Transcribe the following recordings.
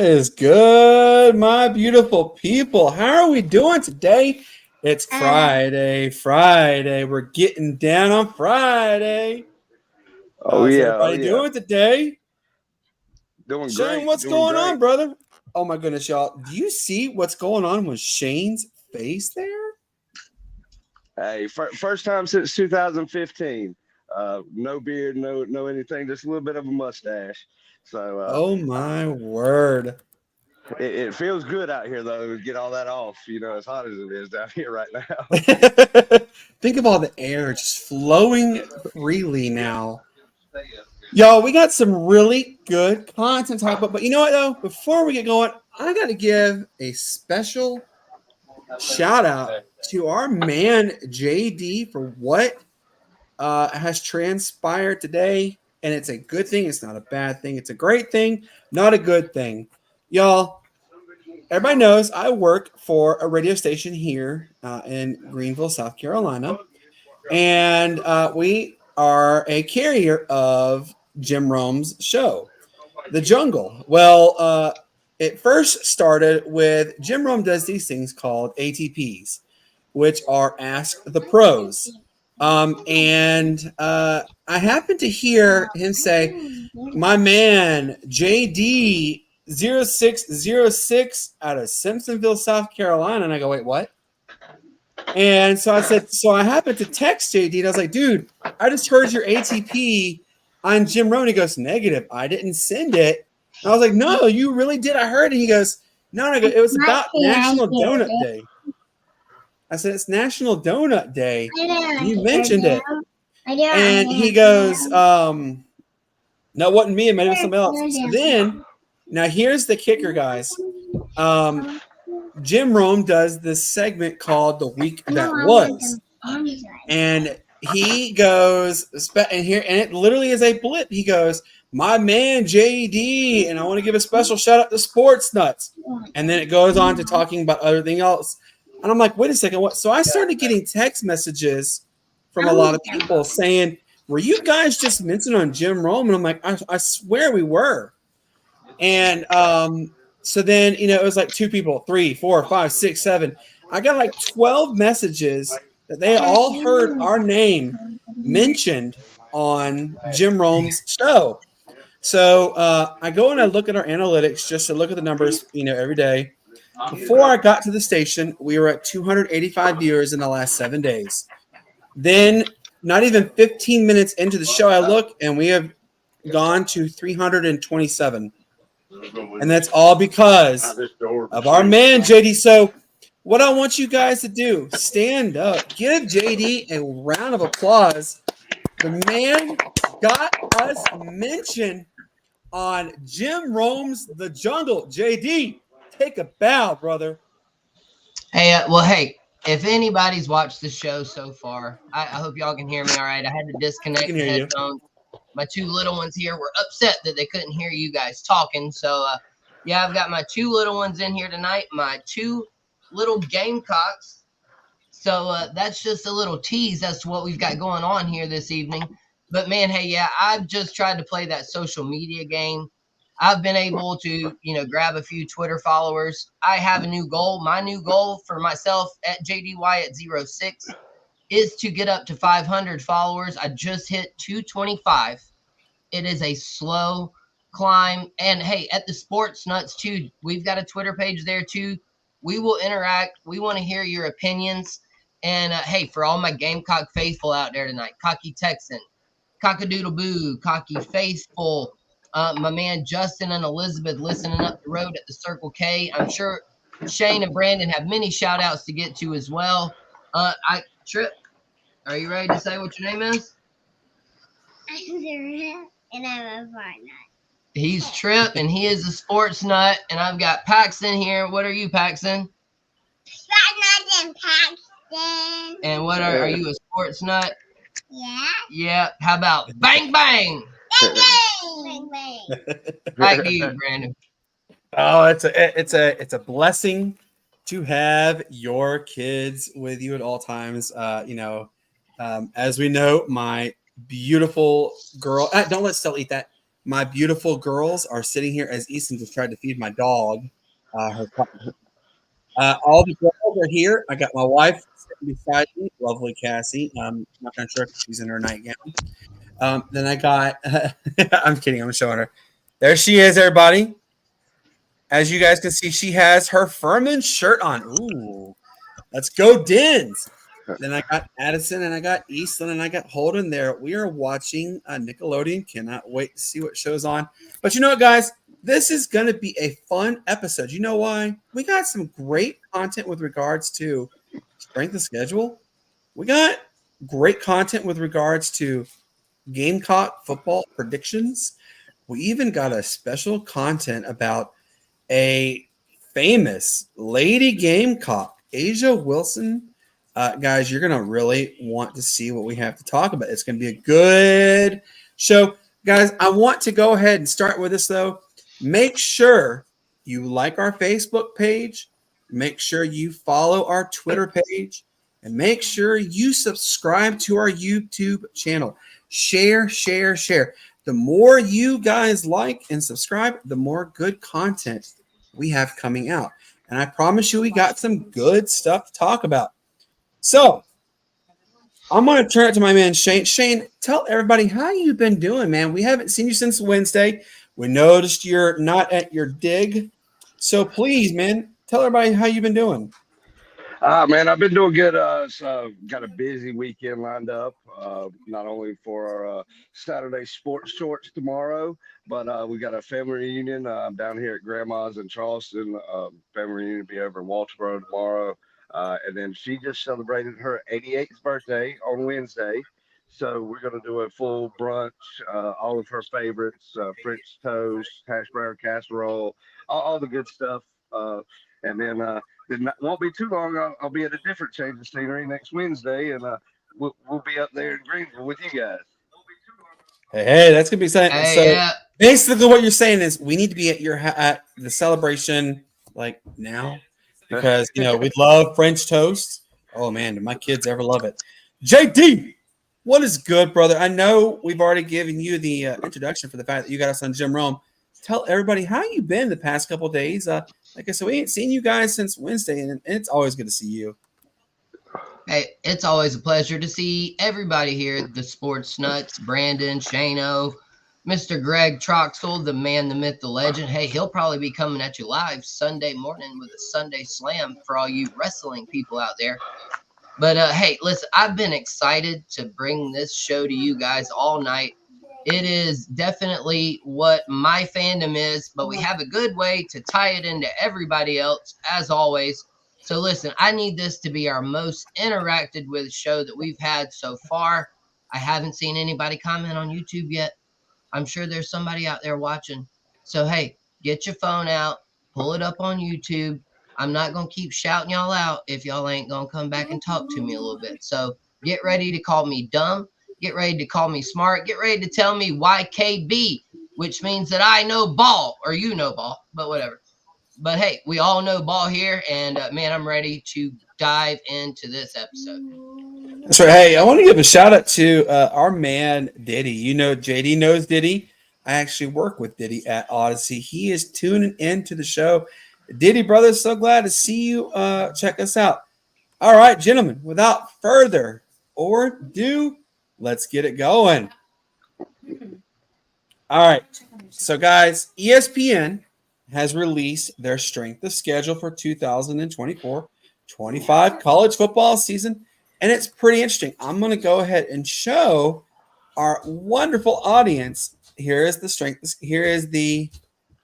is good, my beautiful people? How are we doing today? It's Friday. We're getting down on Friday. How's everybody doing today? Doing Shane, great. what's going on, brother? Oh my goodness, y'all. Do you see what's going on with Shane's face there? Hey, first time since 2015. No beard, no anything, just a little bit of a mustache. So Oh my word. It feels good out here though to get all that off, as hot as it is down here right now. Think of all the air just flowing freely now. Y'all, we got some really good content to talk about. But you know what, though? Before we get going, I got to give a special shout out to our man, JD, for what has transpired today. And it's a good thing. It's not a bad thing. It's a great thing, not a good thing. Y'all, everybody knows I work for a radio station here in Greenville, South Carolina. And we are a carrier of Jim Rome's show, The Jungle. Well, it first started with Jim Rome does these things called ATPs, which are Ask the Pros. And I happened to hear him say, my man, JD 0606 out of Simpsonville, South Carolina. And I go, wait, what? And so I said, so I happened to text JD and I was like, dude, I just heard your ATP on Jim Rohn. He goes, negative. I didn't send it. And I was like, no, you really did. I heard it. He goes, no, it was about National Donut Day. I said, it's National Donut Day. You mentioned it. And he goes, no, it wasn't me. It might have been somebody else. So then, now here's the kicker, guys. Jim Rome does this segment called The Week That Was. And he goes, and it literally is a blip. He goes, my man JD, and I want to give a special shout out to Sportz Nutz. And then it goes on to talking about everything else. And I'm like, wait a second, what? So I started getting text messages from a lot of people saying, were you guys just mentioned on Jim Rome? And I'm like, I swear we were. And so then, it was like 2 people, 3, 4, 5, 6, 7. I got like 12 messages that they all heard our name mentioned on Jim Rome's show. So I go and I look at our analytics just to look at the numbers, every day. Before I got to the station, we were at 285 viewers in the last 7 days. Then, not even 15 minutes into the show, I look and we have gone to 327. And that's all because of our man, JD. So what I want you guys to do, stand up, give JD a round of applause. The man got us mentioned on Jim Rome's The Jungle. JD, take a bow, brother. Hey, if anybody's watched the show so far, I hope y'all can hear me all right. I had to disconnect the headphones. My 2 little ones here were upset that they couldn't hear you guys talking. So, I've got my 2 little ones in here tonight, my 2 little Gamecocks. So that's just a little tease as to what we've got going on here this evening. But, man, I've just tried to play that social media game. I've been able to, grab a few Twitter followers. I have a new goal. My new goal for myself at JDY at 06 is to get up to 500 followers. I just hit 225. It is a slow climb. And hey, at the Sportz Nutz too, we've got a Twitter page there too. We will interact. We want to hear your opinions. And hey, for all my Gamecock faithful out there tonight, Cocky Texan, Cockadoodle Boo, Cocky Faithful, my man Justin and Elizabeth listening up the road at the Circle K. I'm sure Shane and Brandon have many shout outs to get to as well. Trip, are you ready to say what your name is? I'm Trip, and I'm a Sport Nut. He's Trip, and he is a Sportz Nut. And I've got Paxton here. What are you, Paxton? Sport Nut and Paxton. And what are you, a Sportz Nut? Yeah. Yeah. How about Bang Bang? Bang bang. Bang bang. Back to you, Brandon. Oh, it's a blessing to have your kids with you at all times. As we know, my beautiful girl. Don't let Stella eat that. my beautiful girls are sitting here as Easton just tried to feed my dog. All the girls are here. I got my wife sitting beside me, lovely Cassie. Not kind of sure if she's in her nightgown. Then I got, I'm kidding, I'm showing her. There she is, everybody. As you guys can see, she has her Furman shirt on. Ooh, let's go, Dens. Then I got Addison and I got Eastland and I got Holden there. We are watching Nickelodeon. Cannot wait to see what show's on. But you know what, guys? This is going to be a fun episode. You know why? We got some great content with regards to strength of schedule. We got great content with regards to Gamecock football predictions. We even got a special content about a famous lady Gamecock, Asia Wilson. Guys, you're going to really want to see what we have to talk about. It's going to be a good show. Guys, I want to go ahead and start with this, though. Make sure you like our Facebook page. Make sure you follow our Twitter page. And make sure you subscribe to our YouTube channel. Share, share, share. The more you guys like and subscribe, the more good content we have coming out. And I promise you we got some good stuff to talk about. So, I'm going to turn it to my man, Shane. Shane, tell everybody how you've been doing, man. We haven't seen you since Wednesday. We noticed you're not at your dig. So, please, man, tell everybody how you've been doing. Man, I've been doing good. So got a busy weekend lined up, not only for our Saturday sports shorts tomorrow, but we got a family reunion down here at Grandma's in Charleston. Family reunion will be over in Walterboro tomorrow. And then she just celebrated her 88th birthday on Wednesday. So we're going to do a full brunch, all of her favorites, French toast, hash brown casserole, all the good stuff. And then it won't be too long. I'll be at a different change of scenery next Wednesday, and we'll be up there in Greenville with you guys. Hey, that's gonna be something. Hey, So yeah. basically, what you're saying is we need to be at the celebration like now because we love French toast. Oh man, do my kids ever love it? JD, what is good, brother? I know we've already given you the introduction for the fact that you got us on Jim Rome. Tell everybody how you been the past couple of days. Like I said, we ain't seen you guys since Wednesday, and it's always good to see you. Hey, it's always a pleasure to see everybody here. The Sportz Nutz, Brandon, Shano, Mr. Greg Troxel, the man, the myth, the legend. Hey, he'll probably be coming at you live Sunday morning with a Sunday Slam for all you wrestling people out there. But, hey, listen, I've been excited to bring this show to you guys all night. It is definitely what my fandom is, but we have a good way to tie it into everybody else, as always. So listen, I need this to be our most interacted with show that we've had so far. I haven't seen anybody comment on YouTube yet. I'm sure there's somebody out there watching. So, hey, get your phone out, pull it up on YouTube. I'm not going to keep shouting y'all out if y'all ain't going to come back and talk to me a little bit. So get ready to call me dumb. Get ready to call me smart. Get ready to tell me YKB, which means that I know ball, or you know ball, but whatever. But hey, we all know ball here, and man, I'm ready to dive into this episode. That's right. Hey, I want to give a shout out to our man Diddy. You know, JD knows Diddy. I actually work with Diddy at Odyssey. He is tuning into the show. Diddy, brother, so glad to see you. Check us out. All right, gentlemen, without further ado, let's get it going. All right. So, guys, ESPN has released their strength of schedule for 2024-25 college football season, and it's pretty interesting. I'm going to go ahead and show our wonderful audience. Here is the strength. Here is the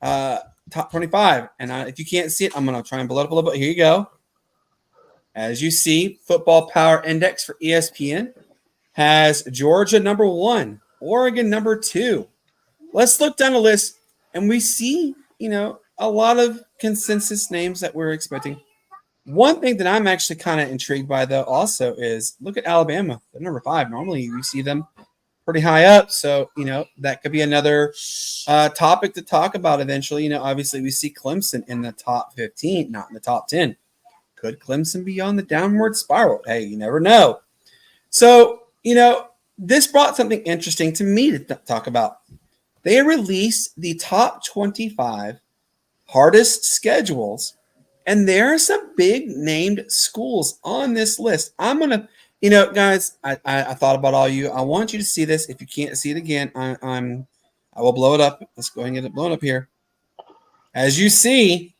top 25. And if you can't see it, I'm going to try and blow it up a little bit. Here you go. As you see, Football Power Index for ESPN has Georgia number 1, Oregon number 2. Let's look down the list, and we see, a lot of consensus names that we're expecting. One thing that I'm actually kind of intrigued by, though, also is look at Alabama. They're number 5. Normally, we see them pretty high up, so, that could be another topic to talk about eventually. Obviously, we see Clemson in the top 15, not in the top 10. Could Clemson be on the downward spiral? Hey, you never know. So, this brought something interesting to me to talk about. they released the top 25 hardest schedules, and there are some big named schools on this list. I'm going to, guys, I thought about all you. I want you to see this. If you can't see it again, I will blow it up. Let's go ahead and get it blown up here. As you see,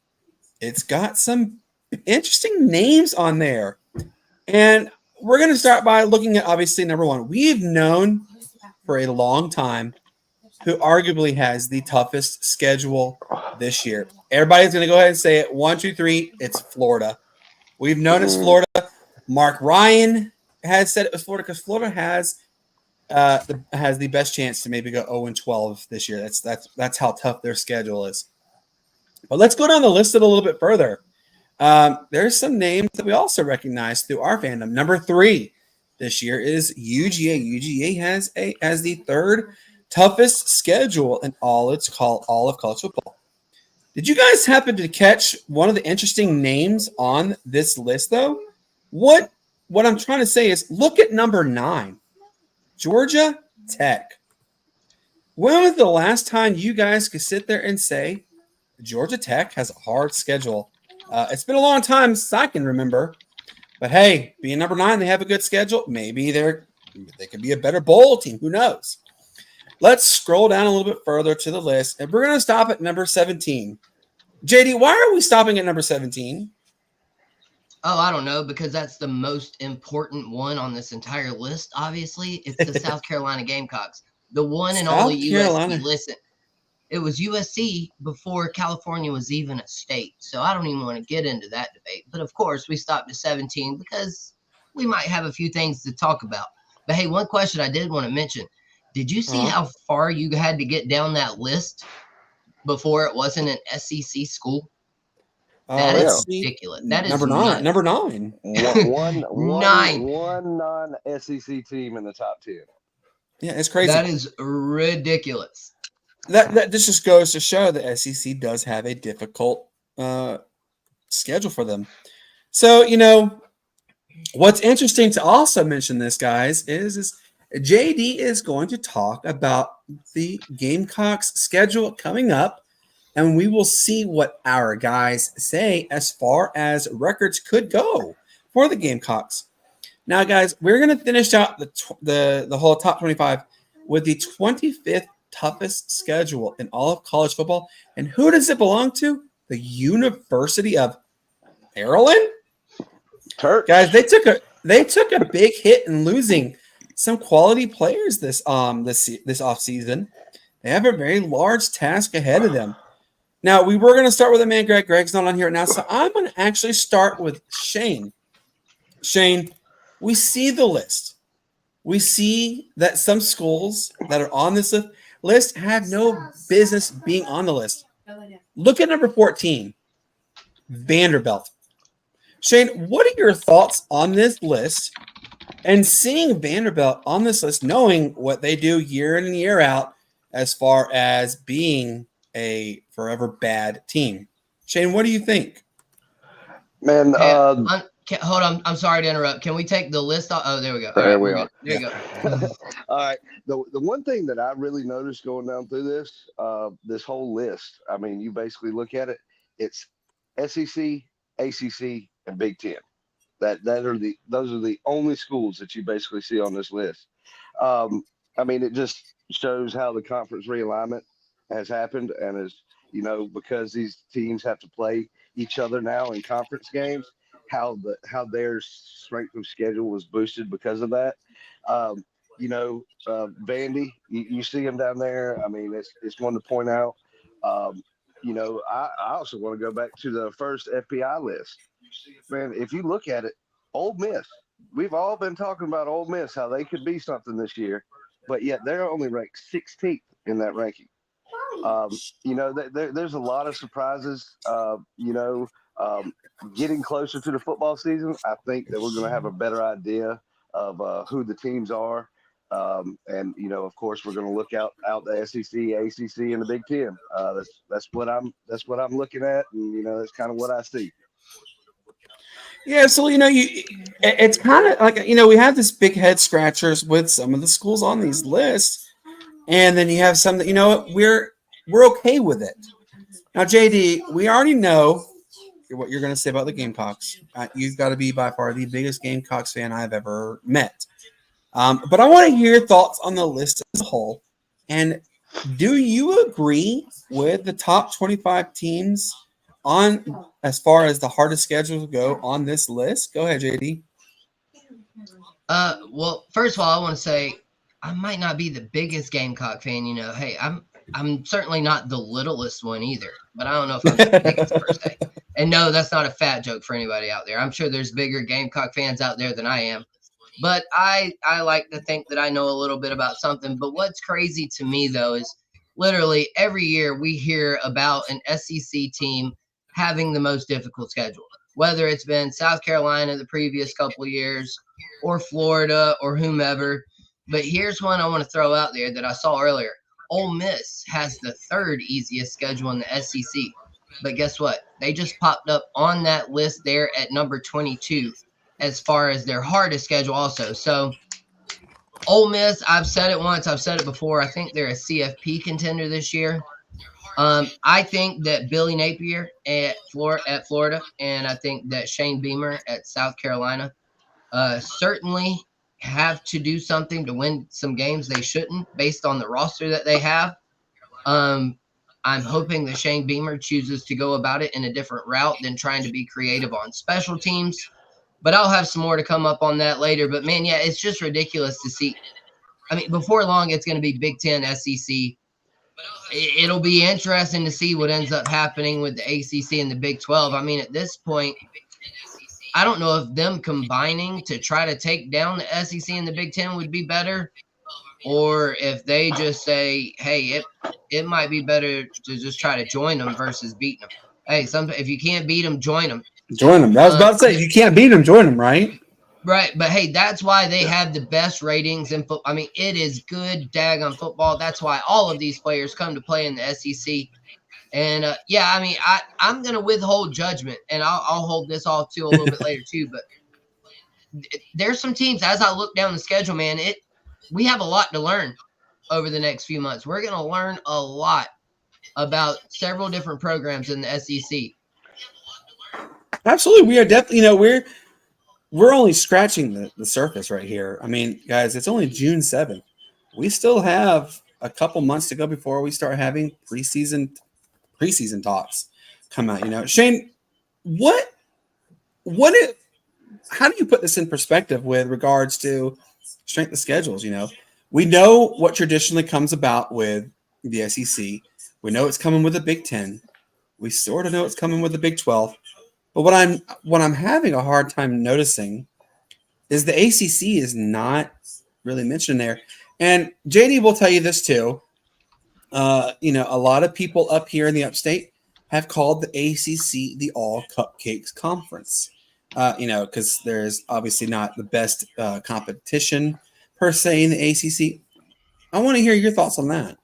it's got some interesting names on there. And we're going to start by looking at, obviously, number one. We've known for a long time who arguably has the toughest schedule this year. Everybody's going to go ahead and say it. 1, 2, 3. It's Florida. We've known it's Florida. Mark Ryan has said it was Florida because Florida has the best chance to maybe go 0-12 this year. That's how tough their schedule is. But let's go down the list a little bit further. There's some names that we also recognize through our fandom. Number 3 this year is UGA. UGA has the third toughest schedule in all of college football. Did you guys happen to catch one of the interesting names on this list, though? What I'm trying to say is look at number 9, Georgia Tech. When was the last time you guys could sit there and say Georgia Tech has a hard schedule? It's been a long time since I can remember. But hey, being number 9, they have a good schedule. Maybe they could be a better bowl team. Who knows? Let's scroll down a little bit further to the list, and we're going to stop at number 17. JD, why are we stopping at number 17? Oh, I don't know, because that's the most important one on this entire list, obviously. It's the South Carolina Gamecocks. The one and only USC. Listen, it was USC before California was even a state, so I don't even want to get into that debate. But, of course, we stopped at 17 because we might have a few things to talk about. But, hey, one question I did want to mention. Did you see how far you had to get down that list before it wasn't an SEC school? That is ridiculous. That is number 9. Number 9. One non-SEC team in the top 10. Yeah, it's crazy. That is ridiculous. That this just goes to show the SEC does have a difficult schedule for them. So, what's interesting to also mention this, guys, is JD is going to talk about the Gamecocks schedule coming up, and we will see what our guys say as far as records could go for the Gamecocks. Now, guys, we're going to finish out the whole top 25 with the 25th toughest schedule in all of college football. And who does it belong to? The University of Maryland. Guys, they took a big hit in losing some quality players this offseason. They have a very large task ahead of them. Now, we were going to start with a man, Greg. Greg's not on here now, so I'm going to actually start with Shane. Shane, we see the list. We see that some schools that are on this list have no business being on the list. Look at number 14, Vanderbilt. Shane, what are your thoughts on this list? And seeing Vanderbilt on this list, knowing what they do year in and year out as far as being a forever bad team. Shane, what do you think? Man, hold on. I'm sorry to interrupt. Can we take the list off? Oh, there we go. There we are. There you go. All right. The one thing that I really noticed going down through this whole list, I mean, you basically look at it, it's SEC, ACC, and Big Ten. Those are the only schools that you basically see on this list. I mean, it just shows how the conference realignment has happened, and because these teams have to play each other now in conference games, how their strength of schedule was boosted because of that. Vandy, you see him down there. I mean, it's one to point out. I also want to go back to the first FPI list. Man, if you look at it, Ole Miss, we've all been talking about Ole Miss, how they could be something this year, but yet they're only ranked 16th in that ranking. There's a lot of surprises. Getting closer to the football season, I think that we're going to have a better idea of who the teams are. Of course, we're going to look out the SEC, ACC, and the Big Ten. That's what I'm looking at, and that's kind of what I see. Yeah, so it's kind of like we have this big head scratchers with some of the schools on these lists, and then you have some that, you know what, we're okay with it. Now, JD, we already know what you're going to say about the Gamecocks. You've got to be by far the biggest Gamecocks fan I've ever met. But I want to hear your thoughts on the list as a whole. And do you agree with the top 25 teams on as far as the hardest schedules go on this list? Go ahead, JD. Well, first of all, I want to say I might not be the biggest Gamecock fan. You know, hey, I'm certainly not the littlest one either, but I don't know if I'm the biggest per se. And no, that's not a fat joke for anybody out there. I'm sure there's bigger Gamecock fans out there than I am. But I like to think that I know a little bit about something. But what's crazy to me, though, is literally every year we hear about an SEC team having the most difficult schedule, whether it's been South Carolina the previous couple of years or Florida or whomever. But here's one I want to throw out there that I saw earlier. Ole Miss has the third easiest schedule in the SEC. But guess what? They just popped up on that list there at number 22 as far as their hardest schedule also. So Ole Miss, I've said it once, I've said it before. I think they're a CFP contender this year. I think that Billy Napier at Florida, and I think that Shane Beamer at South Carolina certainly have to do something to win some games they shouldn't based on the roster that they have. I'm hoping that Shane Beamer chooses to go about it in a different route than trying to be creative on special teams. But I'll have some more to come up on that later. But, man, yeah, it's just ridiculous to see. I mean, before long, it's going to be Big Ten, SEC. It'll be interesting to see what ends up happening with the ACC and the Big 12. I mean, at this point, I don't know if them combining to try to take down the SEC and the Big Ten would be better, or if they just say, hey, it might be better to just try to join them versus beating them. Hey, if you can't beat them, join them. Join them. I was about to say, if you can't beat them, join them, right? Right, but hey, that's why they have the best ratings in football. I mean, it is good daggone football. That's why all of these players come to play in the SEC. And yeah, I mean, I'm going to withhold judgment, and I'll hold this off too a little bit later too. But there's some teams, as I look down the schedule, man, we have a lot to learn over the next few months. We're going to learn a lot about several different programs in the SEC. Absolutely, we are definitely. You know, we're only scratching the surface right here. I mean, guys, it's only June 7th. We still have a couple months to go before we start having preseason talks come out. You know, Shane, how do you put this in perspective with regards to strength of schedules? You know, we know what traditionally comes about with the SEC. We know it's coming with the Big Ten. We sort of know it's coming with the Big 12. But what I'm having a hard time noticing is the ACC is not really mentioned there. And JD will tell you this too. You know, a lot of people up here in the upstate have called the ACC the All Cupcakes Conference. You know, because there's obviously not the best competition per se in the ACC. I want to hear your thoughts on that.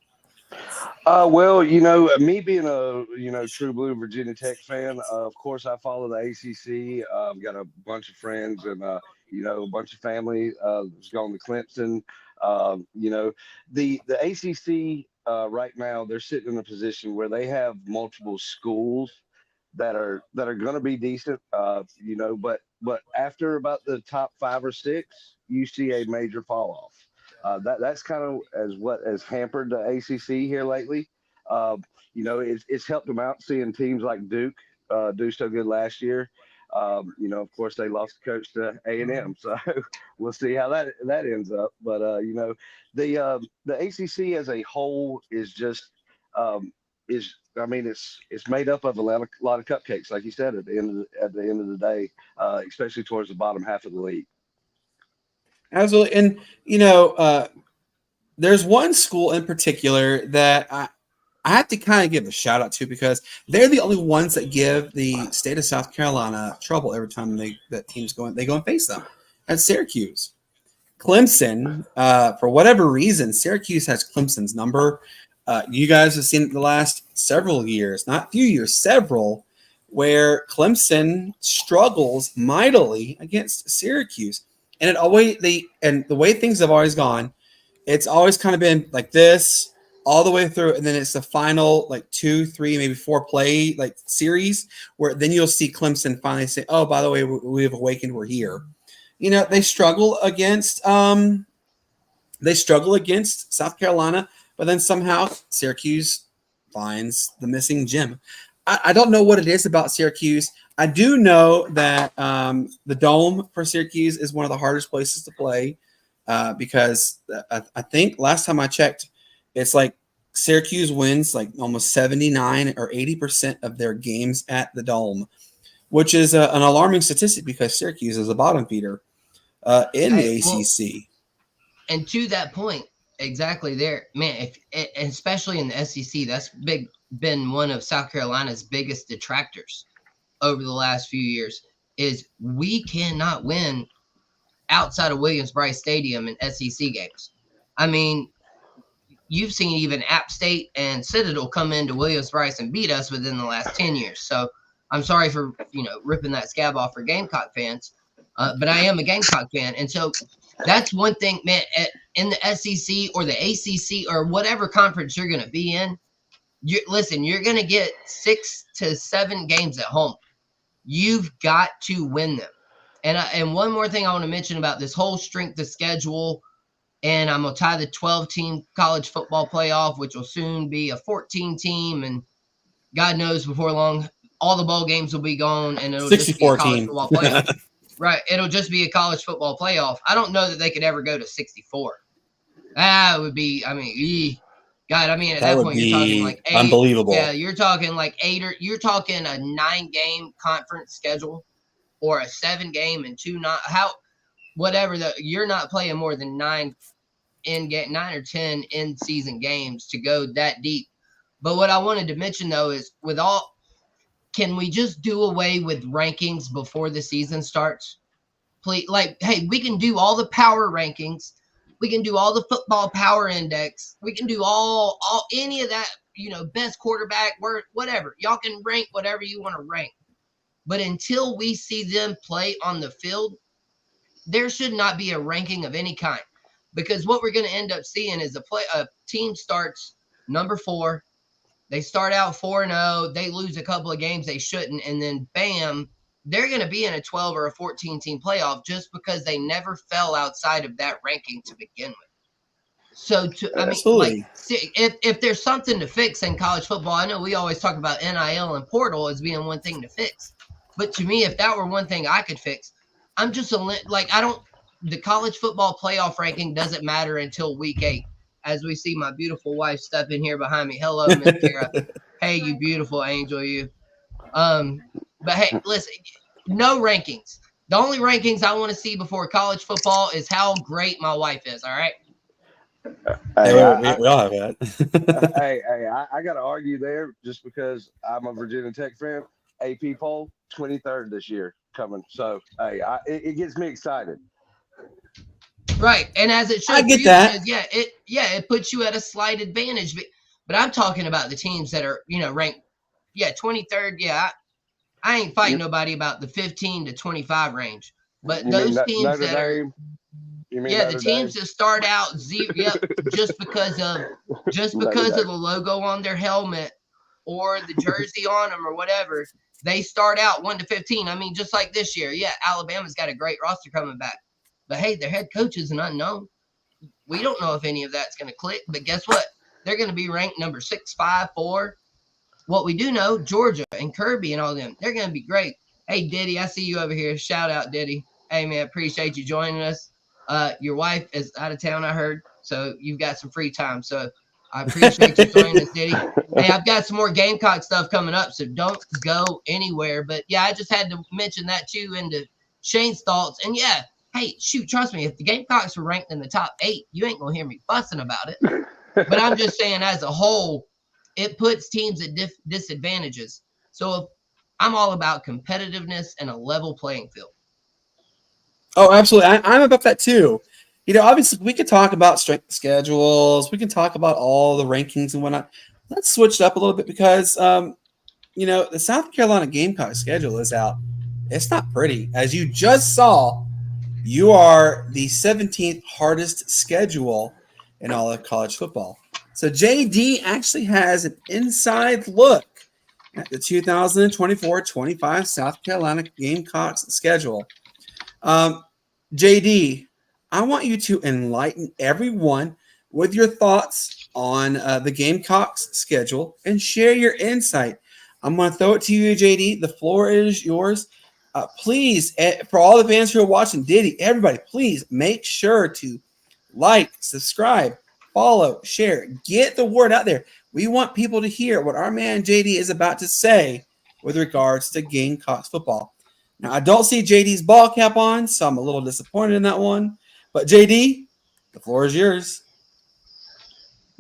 Well, you know, me being a true blue Virginia Tech fan, of course, I follow the ACC. Got a bunch of friends and, a bunch of family that's gone to Clemson. You know, the ACC right now, they're sitting in a position where they have multiple schools that are going to be decent, but after about the top 5 or 6, you see a major fall off. That's kind of as what has hampered the ACC here lately. It's helped them out seeing teams like Duke do so good last year. Of course, they lost the coach to A&M, so we'll see how that ends up. But the ACC as a whole is just it's made up of a lot of cupcakes, like you said, at the end of the day, especially towards the bottom half of the league. Absolutely. And, there's one school in particular that I have to kind of give a shout out to because they're the only ones that give the state of South Carolina trouble every time they go and face them. That's Syracuse. Clemson, for whatever reason, Syracuse has Clemson's number. You guys have seen it the last several years, not few years, several, where Clemson struggles mightily against Syracuse. And the way things have always gone it's always kind of been like this all the way through, and then it's the final like 2, 3, maybe 4 play like series where then you'll see Clemson finally say, "Oh, by the way, we've awakened. We're here." You know, they struggle against South Carolina, but then somehow Syracuse finds the missing gem. I don't know what it is about Syracuse. I do know that the Dome for Syracuse is one of the hardest places to play because I think last time I checked, it's like Syracuse wins like almost 79 or 80% of their games at the Dome, which is an alarming statistic because Syracuse is a bottom feeder in the ACC. And to that point, exactly there, man, especially in the SEC, that's been one of South Carolina's biggest detractors over the last few years is we cannot win outside of Williams-Brice Stadium in SEC games. I mean, you've seen even App State and Citadel come into Williams-Brice and beat us within the last 10 years. So I'm sorry for, ripping that scab off for Gamecock fans, but I am a Gamecock fan. And so that's one thing, man, in the SEC or the ACC or whatever conference you're going to be in, you're going to get 6 to 7 games at home. You've got to win them. And one more thing I want to mention about this whole strength of schedule, and I'm going to tie the 12-team college football playoff, which will soon be a 14-team, and God knows before long, all the bowl games will be gone, and it'll just be a college football playoff. Right, it'll just be a college football playoff. I don't know that they could ever go to 64. That would be, God, at that point, you're talking like 8. Unbelievable. Yeah, you're talking like 8 or you're talking a 9-game conference schedule or a 7-game and 2 not whatever you're not playing more than 9 or 10 in season games to go that deep. But what I wanted to mention though is can we just do away with rankings before the season starts? Please, hey, we can do all the power rankings. We can do all the football power index. We can do all any of that, best quarterback, whatever. Y'all can rank whatever you want to rank. But until we see them play on the field, there should not be a ranking of any kind. Because what we're going to end up seeing is a team starts number 4. They start out 4-0. They lose a couple of games they shouldn't. And then, bam, they're going to be in a 12 or a 14-team playoff just because they never fell outside of that ranking to begin with. So, if there's something to fix in college football, I know we always talk about NIL and portal as being one thing to fix. But to me, if that were one thing I could fix, I'm just the college football playoff ranking doesn't matter until week 8. As we see my beautiful wife step in here behind me. Hello, Miss Kara. Hey, you beautiful angel, you. But hey, listen, no rankings. The only rankings I want to see before college football is how great my wife is. All right. We all have that. hey, I got to argue there just because I'm a Virginia Tech fan. AP poll 23rd this year coming. So hey, it gets me excited. Right, and as it should, I get that. It puts you at a slight advantage. But I'm talking about the teams that are ranked, 23rd. Yeah, I ain't fighting nobody about the 15 to 25 range. But those teams that are, the teams that start out 0, just because of the logo on their helmet or the jersey on them or whatever, they start out 1 to 15. Just like this year, Alabama's got a great roster coming back. But hey, their head coach is an unknown. We don't know if any of that's going to click. But guess what? They're going to be ranked number 6, 5, 4. What we do know, Georgia and Kirby and all them, they're going to be great. Hey, Diddy, I see you over here. Shout out, Diddy. Hey, man, appreciate you joining us. Your wife is out of town, I heard. So you've got some free time. So I appreciate you joining us, Diddy. Hey, I've got some more Gamecock stuff coming up, so don't go anywhere. But, I just had to mention that, too, into Shane's thoughts. And, hey, shoot, trust me, if the Gamecocks were ranked in the top 8, you ain't going to hear me fussing about it. But I'm just saying as a whole, it puts teams at disadvantages. So I'm all about competitiveness and a level playing field. Oh, absolutely. I'm about that too. Obviously, we could talk about strength schedules. We can talk about all the rankings and whatnot. Let's switch it up a little bit because, the South Carolina Gamecock schedule is out. It's not pretty. As you just saw, you are the 17th hardest schedule in all of college football. So JD actually has an inside look at the 2024-25 South Carolina Gamecocks schedule. JD, I want you to enlighten everyone with your thoughts on the Gamecocks schedule and share your insight. I'm going to throw it to you, JD. The floor is yours. Please, for all the fans who are watching, Diddy, everybody, please make sure to like, subscribe, follow, share, get the word out there. We want people to hear what our man JD is about to say with regards to Gamecocks football. Now, I don't see JD's ball cap on, so I'm a little disappointed in that one. But JD, the floor is yours.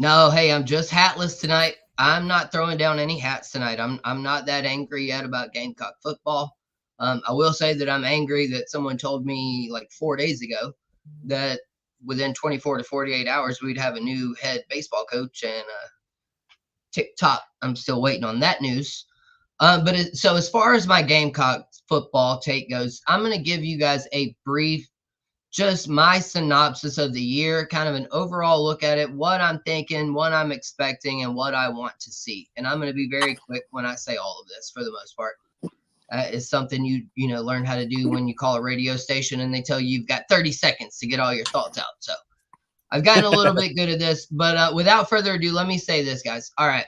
No, hey, I'm just hatless tonight. I'm not throwing down any hats tonight. I'm not that angry yet about Gamecock football. I will say that I'm angry that someone told me like 4 days ago that within 24 to 48 hours we'd have a new head baseball coach, and TikTok. I'm still waiting on that news. So as far as my Gamecock football take goes, I'm going to give you guys a brief, just my synopsis of the year, kind of an overall look at it, what I'm thinking, what I'm expecting, and what I want to see. And I'm going to be very quick when I say all of this for the most part. It's something you learn how to do when you call a radio station and they tell you you've got 30 seconds to get all your thoughts out. So I've gotten a little bit good at this, but without further ado, let me say this, guys. All right.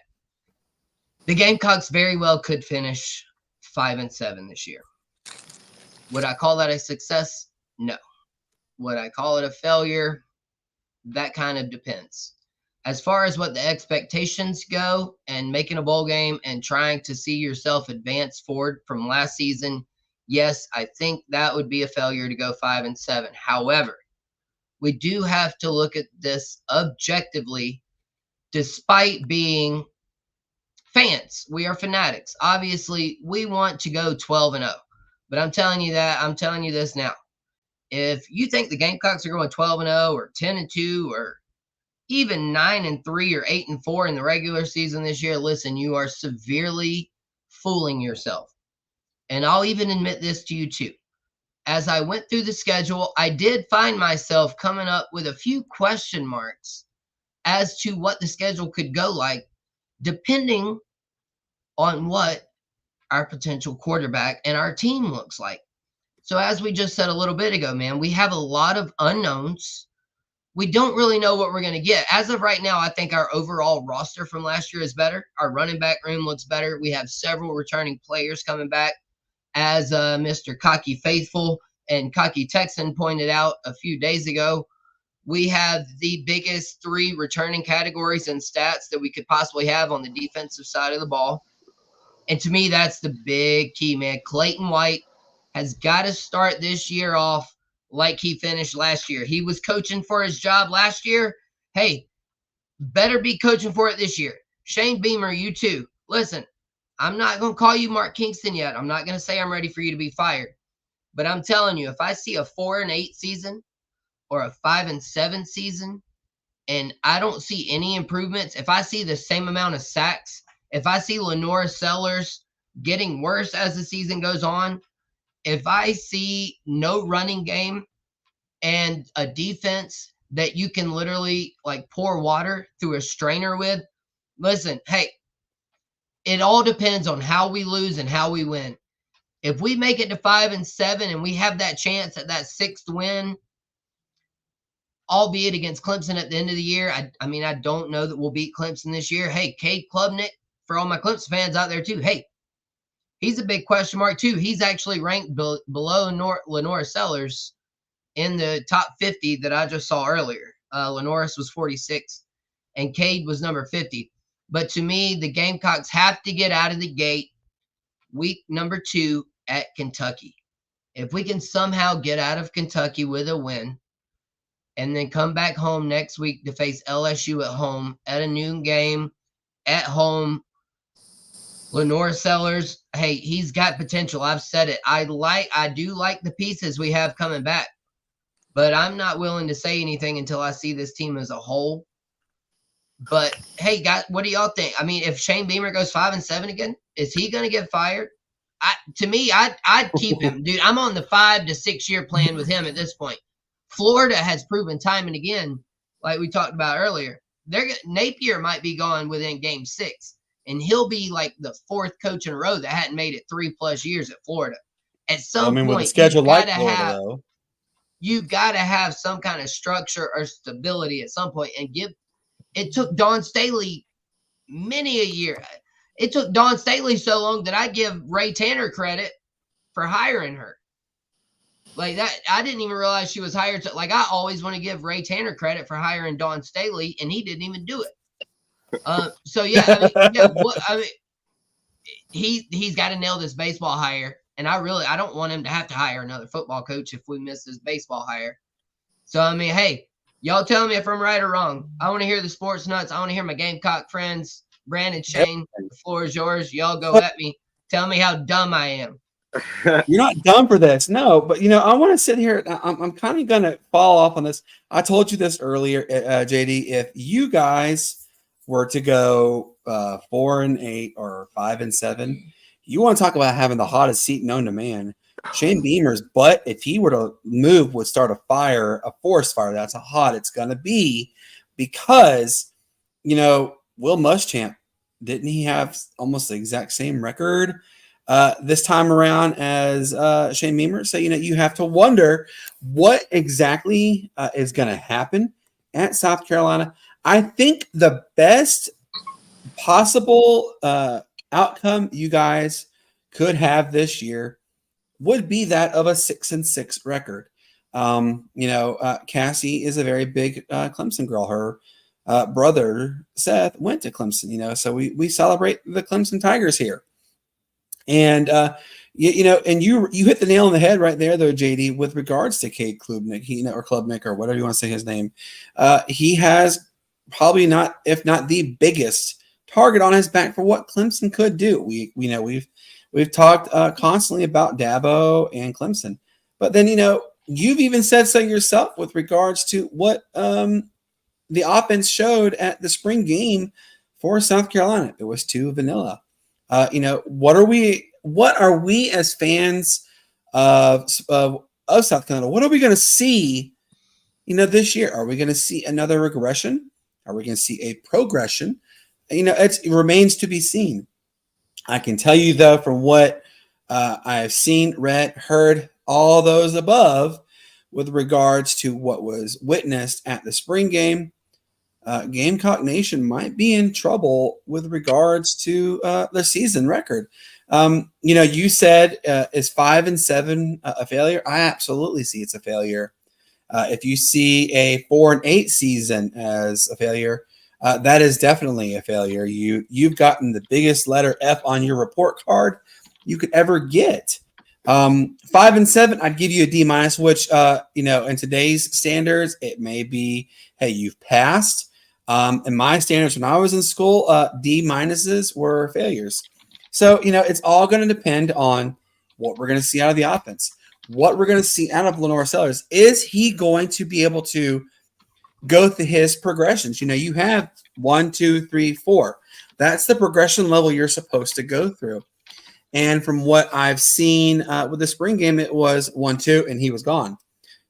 The Gamecocks very well could finish 5-7 this year. Would I call that a success? No. Would I call it a failure? That kind of depends. As far as what the expectations go and making a bowl game and trying to see yourself advance forward from last season, yes, I think that would be a failure to go 5-7. However, we do have to look at this objectively, despite being fans. We are fanatics. Obviously, we want to go 12-0. But I'm telling you this now. If you think the Gamecocks are going 12-0 or 10-2 or even 9-3 or 8-4 in the regular season this year, listen, you are severely fooling yourself. And I'll even admit this to you too. As I went through the schedule, I did find myself coming up with a few question marks as to what the schedule could go like, depending on what our potential quarterback and our team looks like. So as we just said a little bit ago, man, we have a lot of unknowns. We don't really know what we're going to get. As of right now, I think our overall roster from last year is better. Our running back room looks better. We have several returning players coming back. As Mr. Cocky Faithful and Cocky Texan pointed out a few days ago, we have the biggest 3 returning categories and stats that we could possibly have on the defensive side of the ball. And to me, that's the big key, man. Clayton White has got to start this year off like he finished last year. He was coaching for his job last year. Hey, better be coaching for it this year. Shane Beamer, you too. Listen, I'm not going to call you Mark Kingston yet. I'm not going to say I'm ready for you to be fired. But I'm telling you, if I see a 4-8 season or a 5-7 season and I don't see any improvements, if I see the same amount of sacks, if I see Lenora Sellers getting worse as the season goes on, if I see no running game and a defense that you can literally like pour water through a strainer with, listen, hey, it all depends on how we lose and how we win. If we make it to 5-7 and we have that chance at that 6th win, albeit against Clemson at the end of the year, I don't know that we'll beat Clemson this year. Hey, Cade Klubnik, for all my Clemson fans out there too, hey, he's a big question mark too. He's actually ranked below Lenora Sellers in the top 50 that I just saw earlier. Lenoris was 46 and Cade was number 50. But to me, the Gamecocks have to get out of the gate week number 2 at Kentucky. If we can somehow get out of Kentucky with a win and then come back home next week to face LSU at home at a noon game at home, Lenora Sellers, hey, he's got potential. I've said it. I do like the pieces we have coming back, but I'm not willing to say anything until I see this team as a whole. But hey, guys, what do y'all think? I mean, if Shane Beamer goes 5-7 again, is he going to get fired? I'd keep him, dude. I'm on the 5 to 6 year plan with him at this point. Florida has proven time and again like we talked about earlier. Napier might be gone within game 6, and he'll be like the 4th coach in a row that hadn't made it 3+ years at Florida. At some with a point, schedule like Florida, though, you've got to have some kind of structure or stability at some point. And it took Dawn Staley many a year. It took Dawn Staley so long that I give Ray Tanner credit for hiring her. Like that, I didn't even realize she was hired. I always want to give Ray Tanner credit for hiring Dawn Staley, and he didn't even do it. So yeah, he's got to nail this baseball hire, and I don't want him to have to hire another football coach if we miss this baseball hire. So I mean, hey, y'all tell me if I'm right or wrong. I want to hear the Sportz Nuts. I want to hear my Gamecock friends, Brandon, Shane. The floor is yours. Y'all go at me. Tell me how dumb I am. You're not dumb for this, no. But I want to sit here. I'm kind of going to follow up on this. I told you this earlier, JD. If you guys were to go 4-8 or 5-7, you want to talk about having the hottest seat known to man. Shane Beamer's butt, if he were to move, would start a forest fire. That's how hot it's going to be, because Will Muschamp, didn't he have almost the exact same record this time around as Shane Beamer? So, you have to wonder what exactly is going to happen at South Carolina. I think the best possible outcome you guys could have this year would be that of a 6-6 record. Cassie is a very big Clemson girl. Her brother Seth went to Clemson, so we celebrate the Clemson Tigers here. And and you hit the nail on the head right there, though, JD, with regards to Cade Klubnik, or Klubnik, or whatever you want to say his name. He has probably not, if not the biggest target on his back for what Clemson could do. We've talked constantly about Dabo and Clemson, but then you've even said so yourself with regards to what the offense showed at the spring game for South Carolina. It was too vanilla. What are we as fans of South Carolina? What are we going to see, this year? Are we going to see another regression? Are we going to see a progression? It remains to be seen. I can tell you, though, from what I have seen, read, heard, all those above, with regards to what was witnessed at the spring game, Gamecock Nation might be in trouble with regards to the season record. You said is 5-7 a failure? I absolutely see it's a failure. If you see a 4-8 season as a failure, that is definitely a failure. You've gotten the biggest letter F on your report card you could ever get. 5-7, I'd give you a D-, which in today's standards, it may be, hey, you've passed. In my standards, when I was in school, D- were failures. So it's all going to depend on what we're going to see out of the offense, what we're going to see out of Lenore Sellers. Is he going to be able to go through his progressions? You have 1, 2, 3, 4. That's the progression level you're supposed to go through. And from what I've seen with the spring game, it was 1, 2, and he was gone.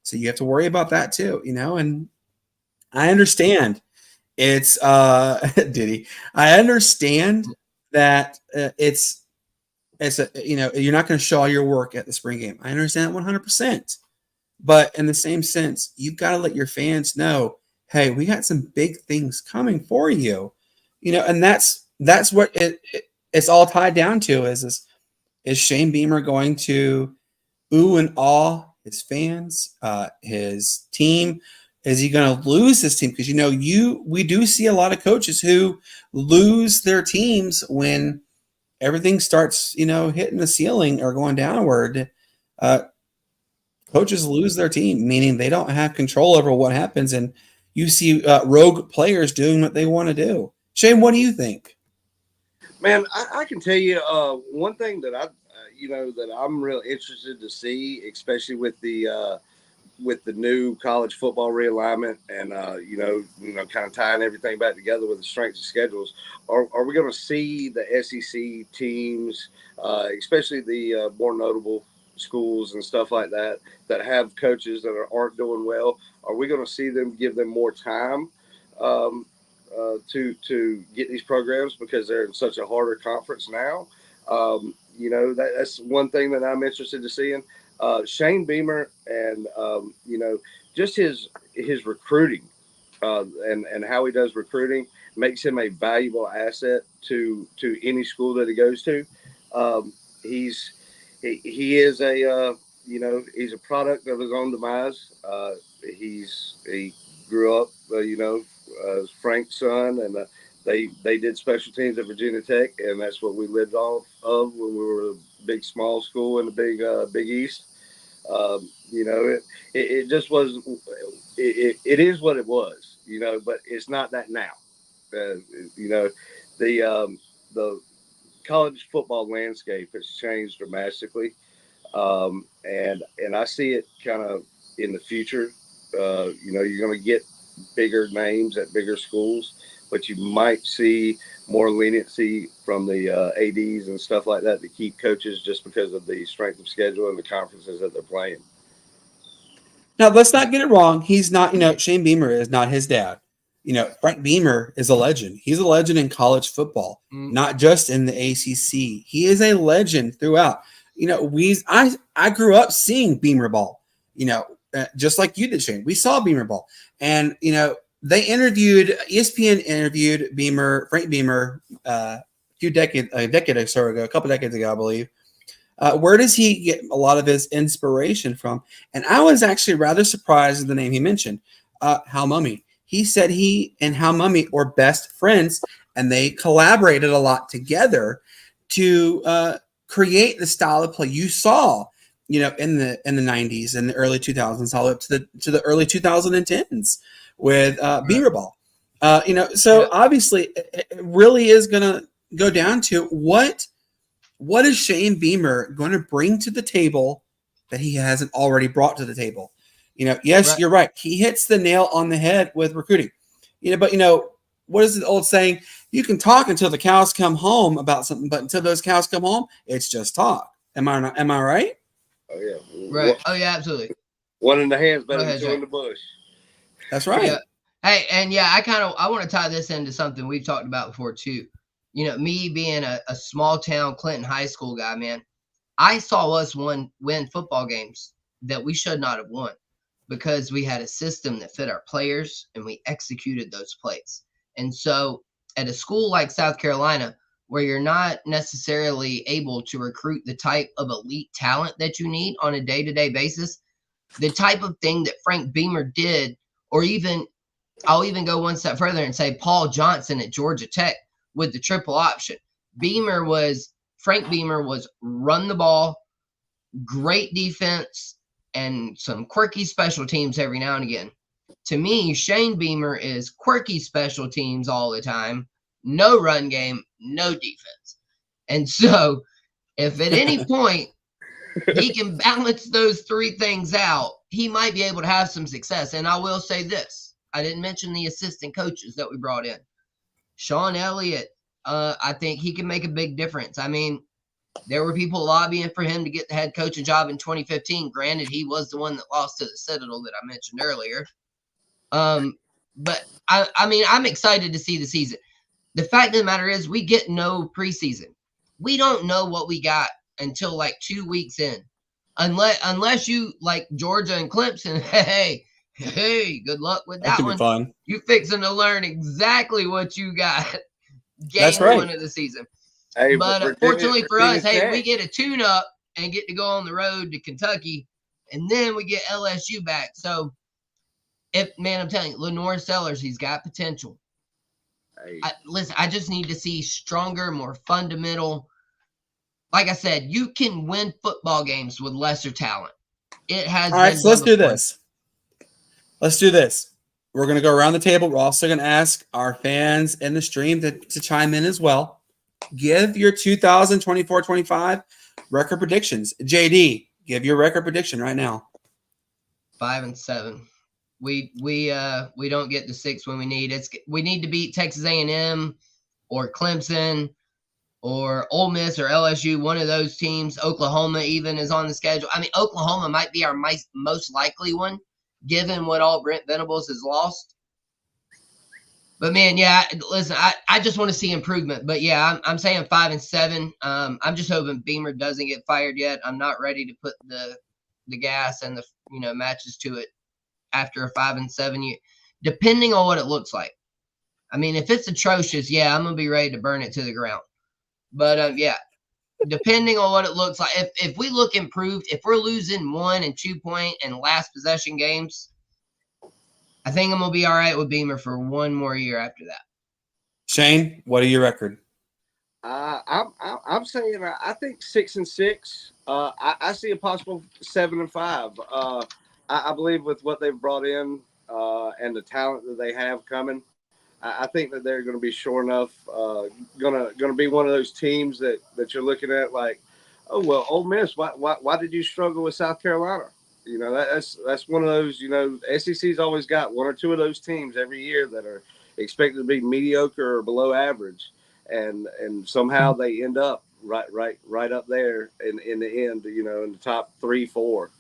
So you have to worry about that too, and I understand it's Diddy. I understand that it's you're not going to show all your work at the spring game. I understand that 100%. But in the same sense, you've got to let your fans know, hey, we got some big things coming for you, and that's what it's all tied down to. Is Shane Beamer going to ooh and awe his fans, his team? Is he going to lose his team? Because we do see a lot of coaches who lose their teams when everything starts hitting the ceiling or going downward. Coaches lose their team, meaning they don't have control over what happens, and you see rogue players doing what they want to do. Shane, what do you think? Man, I can tell you one thing that that I'm real interested to see, especially with the new college football realignment and kind of tying everything back together with the strengths of schedules. Are we going to see the SEC teams, especially the more notable schools and stuff like that have coaches that aren't doing well? Are we going to see them give them more time to get these programs because they're in such a harder conference now? That's one thing that I'm interested to seeing. Shane Beamer and just his recruiting and how he does recruiting makes him a valuable asset to any school that he goes to. He is he's a product of his own demise. He grew up as Frank's son, and they did special teams at Virginia Tech, and that's what we lived off of when we were a big small school in the Big East. It just was. It is what it was, but it's not that now. The college football landscape has changed dramatically, and I see it kind of in the future. You're going to get bigger names at bigger schools, but you might see more leniency from the ADs and stuff like that to keep coaches just because of the strength of schedule and the conferences that they're playing. Now, let's not get it wrong. He's not, Shane Beamer is not his dad. Frank Beamer is a legend. He's a legend in college football, not just in the ACC. He is a legend throughout. I grew up seeing Beamer ball, just like you did, Shane. We saw Beamer ball. And, ESPN interviewed Frank Beamer, a decade or so ago, a couple decades ago, I believe. Where does he get a lot of his inspiration from? And I was actually rather surprised at the name he mentioned, Hal Mumme. He said he and Hal Mumme were best friends, and they collaborated a lot together to create the style of play you saw, in the 90s and the early 2000s, all up to the early 2010s with Beamer ball. So obviously it really is going to go down to what is Shane Beamer going to bring to the table that he hasn't already brought to the table? Yes, right. You're right. He hits the nail on the head with recruiting. But what is the old saying? You can talk until the cows come home about something, but until those cows come home, it's just talk. Am I right? Oh yeah. Right. Oh yeah, absolutely. One in the hands better than two in the bush. That's right. Yeah. Hey, and yeah, I want to tie this into something we've talked about before too. Me being a small town Clinton high school guy, man, I saw us win football games that we should not have won because we had a system that fit our players and we executed those plays. And so at a school like South Carolina, where you're not necessarily able to recruit the type of elite talent that you need on a day-to-day basis, the type of thing that Frank Beamer did, or I'll even go one step further and say Paul Johnson at Georgia Tech with the triple option. Frank Beamer was run the ball, great defense, and some quirky special teams every now and again. To me, Shane Beamer is quirky special teams all the time, no run game, no defense. And so if at any point he can balance those three things out, he might be able to have some success. And I will say this. I didn't mention the assistant coaches that we brought in. Sean Elliott, I think he can make a big difference. I mean, there were people lobbying for him to get the head coaching job in 2015. Granted, he was the one that lost to the Citadel that I mentioned earlier. But I'm excited to see the season. The fact of the matter is we get no preseason. We don't know what we got until like 2 weeks in. Unless you like Georgia and Clemson, hey, good luck with that one. Fun. You fixing to learn exactly what you got That's right. one of the season. Hey, but unfortunately for us, we get a tune-up and get to go on the road to Kentucky, and then we get LSU back. So, I'm telling you, Lenore Sellers, he's got potential. Hey. I just need to see stronger, more fundamental. Like I said, you can win football games with lesser talent. It has. All right, so let's do this. We're going to go around the table. We're also going to ask our fans in the stream to chime in as well. Give your 2024-25 record predictions. JD, give your record prediction right now. 5-7. We don't get the 6 when we need. We need to beat Texas A&M or Clemson or Ole Miss or LSU, one of those teams. Oklahoma even is on the schedule. I mean, Oklahoma might be our most likely one, given what all Brent Venables has lost. But man, yeah, listen, I just want to see improvement. But yeah, I'm saying 5-7. I'm just hoping Beamer doesn't get fired yet. I'm not ready to put the gas and the matches to it after a 5-7 year, depending on what it looks like. I mean, if it's atrocious, yeah, I'm gonna be ready to burn it to the ground. But yeah, depending on what it looks like, if we look improved, if we're losing 1 and 2 point and last possession games, I think I'm gonna be all right with Beamer for one more year after that. Shane, what are your record? I'm saying I think 6-6. I see a possible 7-5. I believe with what they've brought in and the talent that they have coming, I think that they're going to be sure enough. Going to be one of those teams that you're looking at like, oh well, Ole Miss. Why did you struggle with South Carolina? That's one of those. SEC's always got 1 or 2 of those teams every year that are expected to be mediocre or below average, and somehow they end up right up there in the end. In the top 3, 4.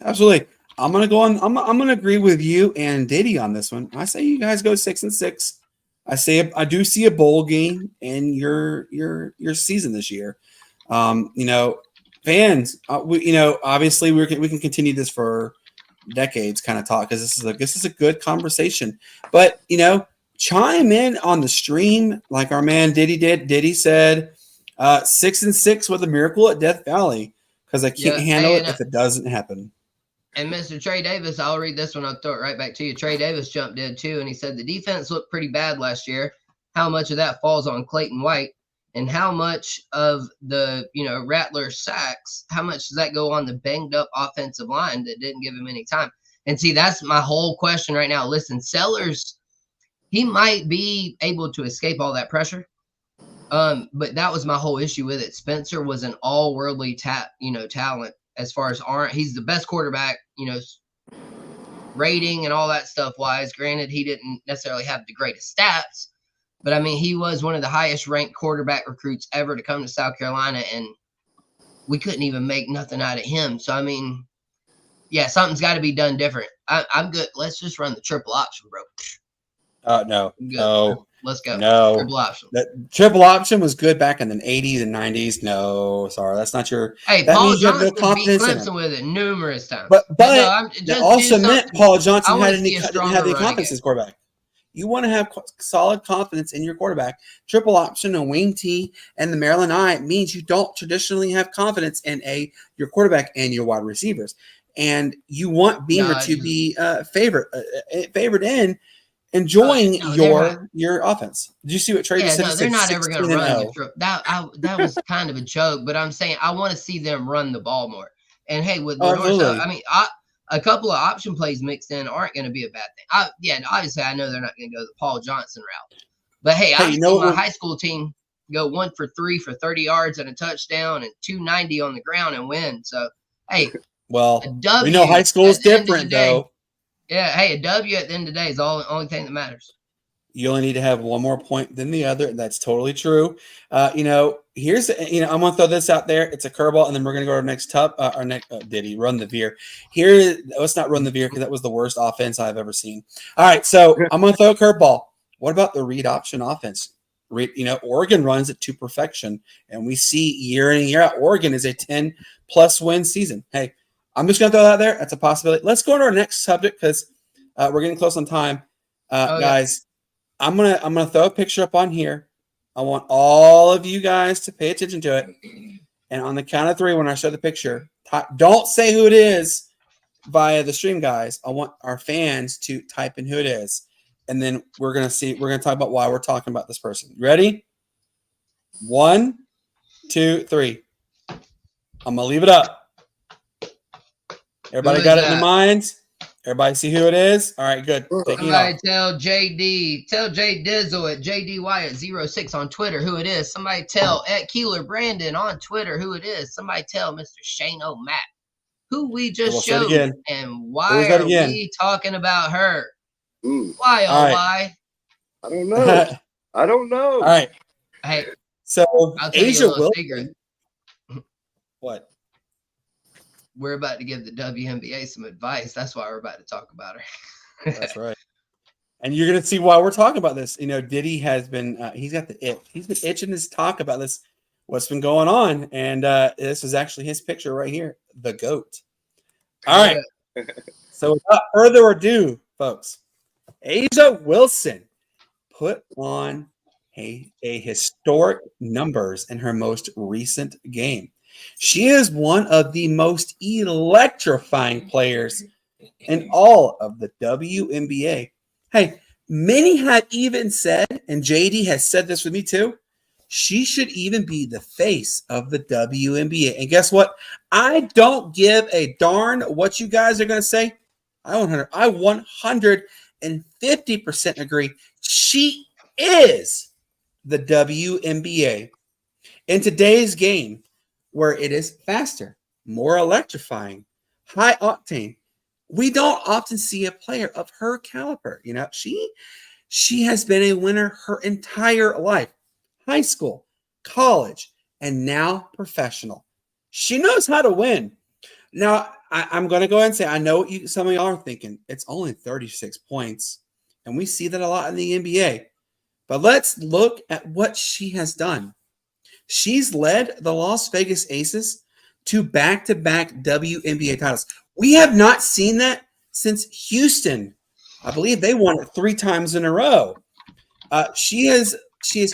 Absolutely. I'm gonna go on. I'm gonna agree with you and Diddy on this one. I say you guys go 6-6. I do see a bowl game in your season this year. Fans, obviously we can continue this for decades, kind of talk, because this is a good conversation. But chime in on the stream like our man Diddy did. Diddy said 6-6 with a miracle at Death Valley, because I can't handle it if it doesn't happen. And Mr. Trey Davis, I'll read this one. I'll throw it right back to you. Trey Davis jumped in too, and he said the defense looked pretty bad last year. How much of that falls on Clayton White, and how much of the Rattler sacks? How much does that go on the banged up offensive line that didn't give him any time? And see, that's my whole question right now. Listen, Sellers, he might be able to escape all that pressure, but that was my whole issue with it. Spencer was an all-worldly talent. As far as he's the best quarterback, rating and all that stuff wise. Granted, he didn't necessarily have the greatest stats, but I mean, he was one of the highest ranked quarterback recruits ever to come to South Carolina, and we couldn't even make nothing out of him. So, I mean, yeah, something's got to be done different. I'm good. Let's just run the triple option, bro. No. Let's go. No. Triple option. That triple option was good back in the 80s and 90s. No, sorry, that's not your. Hey, that Paul means you have Johnson no confidence beat in Clemson him. with it numerous times. But that also meant Paul Johnson didn't have the confidence in his his quarterback. You want to have solid confidence in your quarterback. Triple option, a wing T, and the Maryland I means you don't traditionally have confidence in your quarterback and your wide receivers, and you want Beamer to be favored in enjoying your offense. Did you see what Trey said? No, they're not ever going to run that was kind of a joke, but I'm saying I want to see them run the ball more. And hey, with Lenore, I mean, a couple of option plays mixed in aren't going to be a bad thing. Obviously, I know they're not going to go the Paul Johnson route, but hey, I've seen my high school team go 1 for 3 for 30 yards and a touchdown and 290 on the ground and win. So hey, well, we know high school is different though. Yeah, hey, a W at the end of the day is the only thing that matters. You only need to have one more point than the other, and that's totally true. Here's I'm gonna throw this out there. It's a curveball, and then we're gonna go to our next Diddy run the veer. Let's not run the veer because that was the worst offense I've ever seen. All right, so I'm gonna throw a curveball. What about the read option offense? Oregon runs it to perfection, and we see year in and year out, Oregon is a 10+ win season. Hey, I'm just going to throw that out there. That's a possibility. Let's go to our next subject because we're getting close on time. Guys, I'm gonna throw a picture up on here. I want all of you guys to pay attention to it. And on the count of 3, when I show the picture, don't say who it is via the stream, guys. I want our fans to type in who it is. And then we're going to talk about why we're talking about this person. Ready? 1, 2, 3. I'm going to leave it up. Everybody got it in their minds? Everybody see who it is? All right, good. Somebody tell J Dizzle at JD Wyatt 06 on Twitter who it is. Somebody tell at Keeler Brandon on Twitter who it is. Somebody tell Mr. Shane O'Mac who we just showed and why are we talking about her? Why, why? I don't know. All right. Hey, So I'll tell you a Asia little will. secret. What? We're about to give the WNBA some advice. That's why we're about to talk about her. That's right. And you're going to see why we're talking about this. Diddy has been, he's got the itch. He's been itching to talk about this, what's been going on. And this is actually his picture right here, the GOAT. All right. So without further ado, folks, Asia Wilson put on a historic numbers in her most recent game. She is one of the most electrifying players in all of the WNBA. Hey, many have even said, and JD has said this with me too, she should even be the face of the WNBA. And guess what? I don't give a darn what you guys are going to say. I 150% agree. She is the WNBA. In today's game, where it is faster, more electrifying, high octane, we don't often see a player of her caliber. She has been a winner her entire life, high school, college, and now professional. She knows how to win. Now, I'm going to go ahead and say, I know what some of y'all are thinking. It's only 36 points, and we see that a lot in the NBA. But let's look at what she has done. She's led the Las Vegas Aces to back-to-back WNBA titles. We have not seen that since Houston. I believe they won it 3 times in a row. She is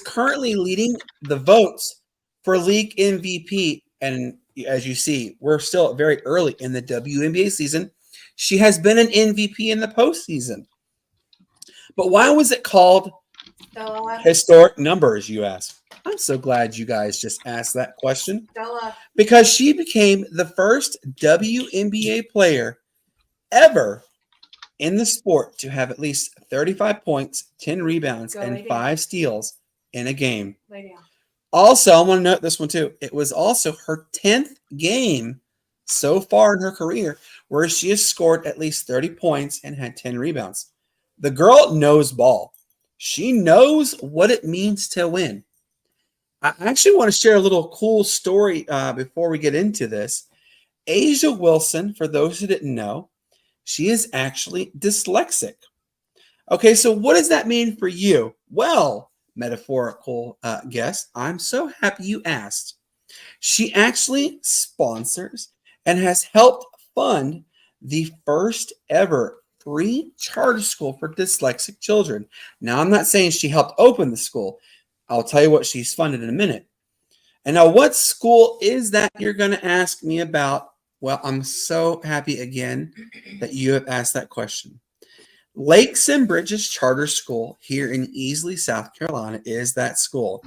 currently leading the votes for league MVP. And as you see, we're still very early in the WNBA season. She has been an MVP in the postseason. But why was it called historic numbers, you ask? I'm so glad you guys just asked that question. Because she became the first WNBA player ever in the sport to have at least 35 points, 10 rebounds, and 5 steals in a game. Also, I want to note this one too. It was also her 10th game so far in her career where she has scored at least 30 points and had 10 rebounds. The girl knows ball. She knows what it means to win. I actually want to share a little cool story before we get into this. Asia Wilson, for those who didn't know, she is actually dyslexic. Okay, so what does that mean for you? Well, metaphorical guest, I'm so happy you asked. She actually sponsors and has helped fund the first ever free charter school for dyslexic children. Now, I'm not saying she helped open the school. I'll tell you what she's funded in a minute. And now, what school is that you're going to ask me about? Well, I'm so happy again that you have asked that question. Lakes and Bridges Charter School here in Easley, South Carolina is that school.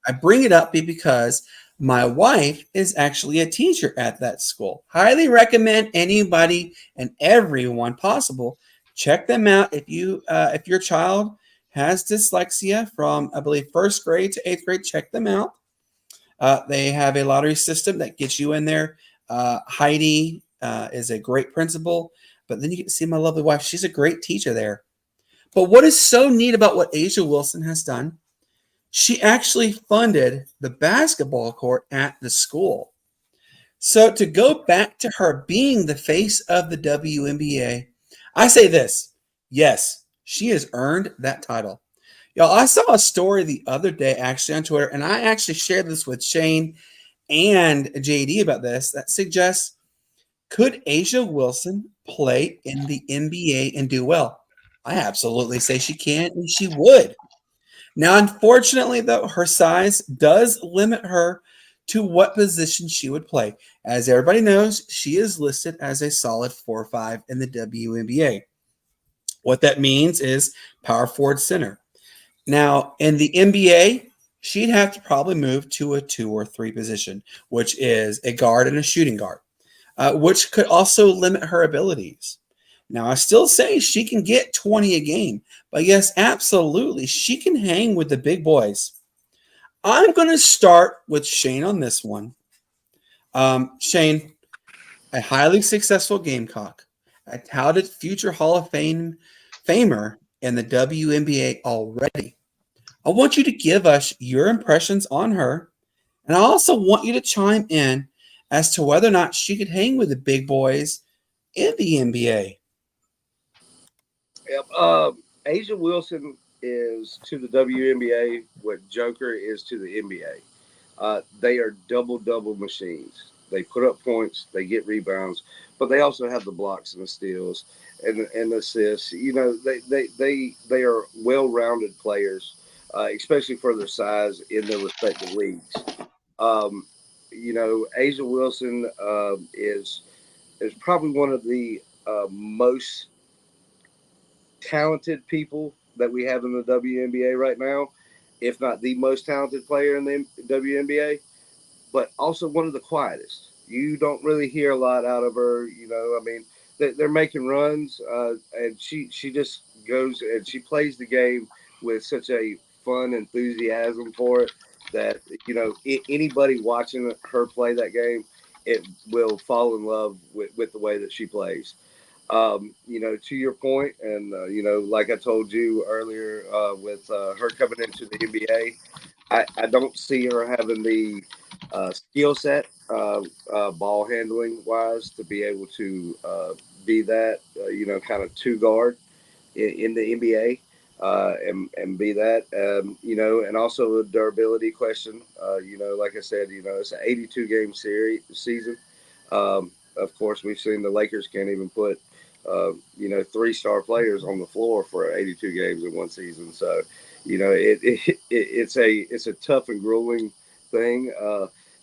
I bring it up because my wife is actually a teacher at that school. Highly recommend anybody and everyone possible check them out. If your child has dyslexia from, I believe, 1st grade to 8th grade, check them out. They have a lottery system that gets you in there. Heidi is a great principal, but then you get to see my lovely wife. She's a great teacher there. But what is so neat about what Asia Wilson has done, she actually funded the basketball court at the school. So to go back to her being the face of the WNBA, I say this, yes, she has earned that title. Y'all, I saw a story the other day actually on Twitter, and I actually shared this with Shane and JD about this, that suggests, could Asia Wilson play in the NBA and do well? I absolutely say she can, and she would. Now, unfortunately, though, her size does limit her to what position she would play. As everybody knows, she is listed as a solid 4'5" in the WNBA. What that means is power forward center. Now, in the NBA, she'd have to probably move to a 2 or 3 position, which is a guard and a shooting guard, which could also limit her abilities. Now, I still say she can get 20 a game, but yes, absolutely, she can hang with the big boys. I'm going to start with Shane on this one. Shane, a highly successful Gamecock, a touted future Hall of Famer in the WNBA already. I want you to give us your impressions on her, and I also want you to chime in as to whether or not she could hang with the big boys in the NBA. Yep. Asia Wilson is to the WNBA what Joker is to the NBA. They are double machines. They put up points, they get rebounds, but they also have the blocks and the steals and the assists. You know, they are well rounded players, especially for their size in their respective leagues. Um, you know, Asia Wilson is probably one of the most talented people that we have in the WNBA right now, if not the most talented player in the WNBA, but also one of the quietest. You don't really hear a lot out of her. You know, I mean, they're making runs, and she just goes and she plays the game with such a fun enthusiasm for it that you know anybody watching her play that game, it will fall in love with the way that she plays. You know, to your point, and you know, like I told you earlier, with her coming into the NBA, I don't see her having the skill set, ball handling wise, to be able to be that, you know, kind of two guard in the NBA. And be that, you know, and also a durability question. You know, like I said, you know, it's an 82 game season. Of course, we've seen the Lakers can't even put, you know, 3-star players on the floor for 82 games in one season. So, you know, it's a tough and grueling thing.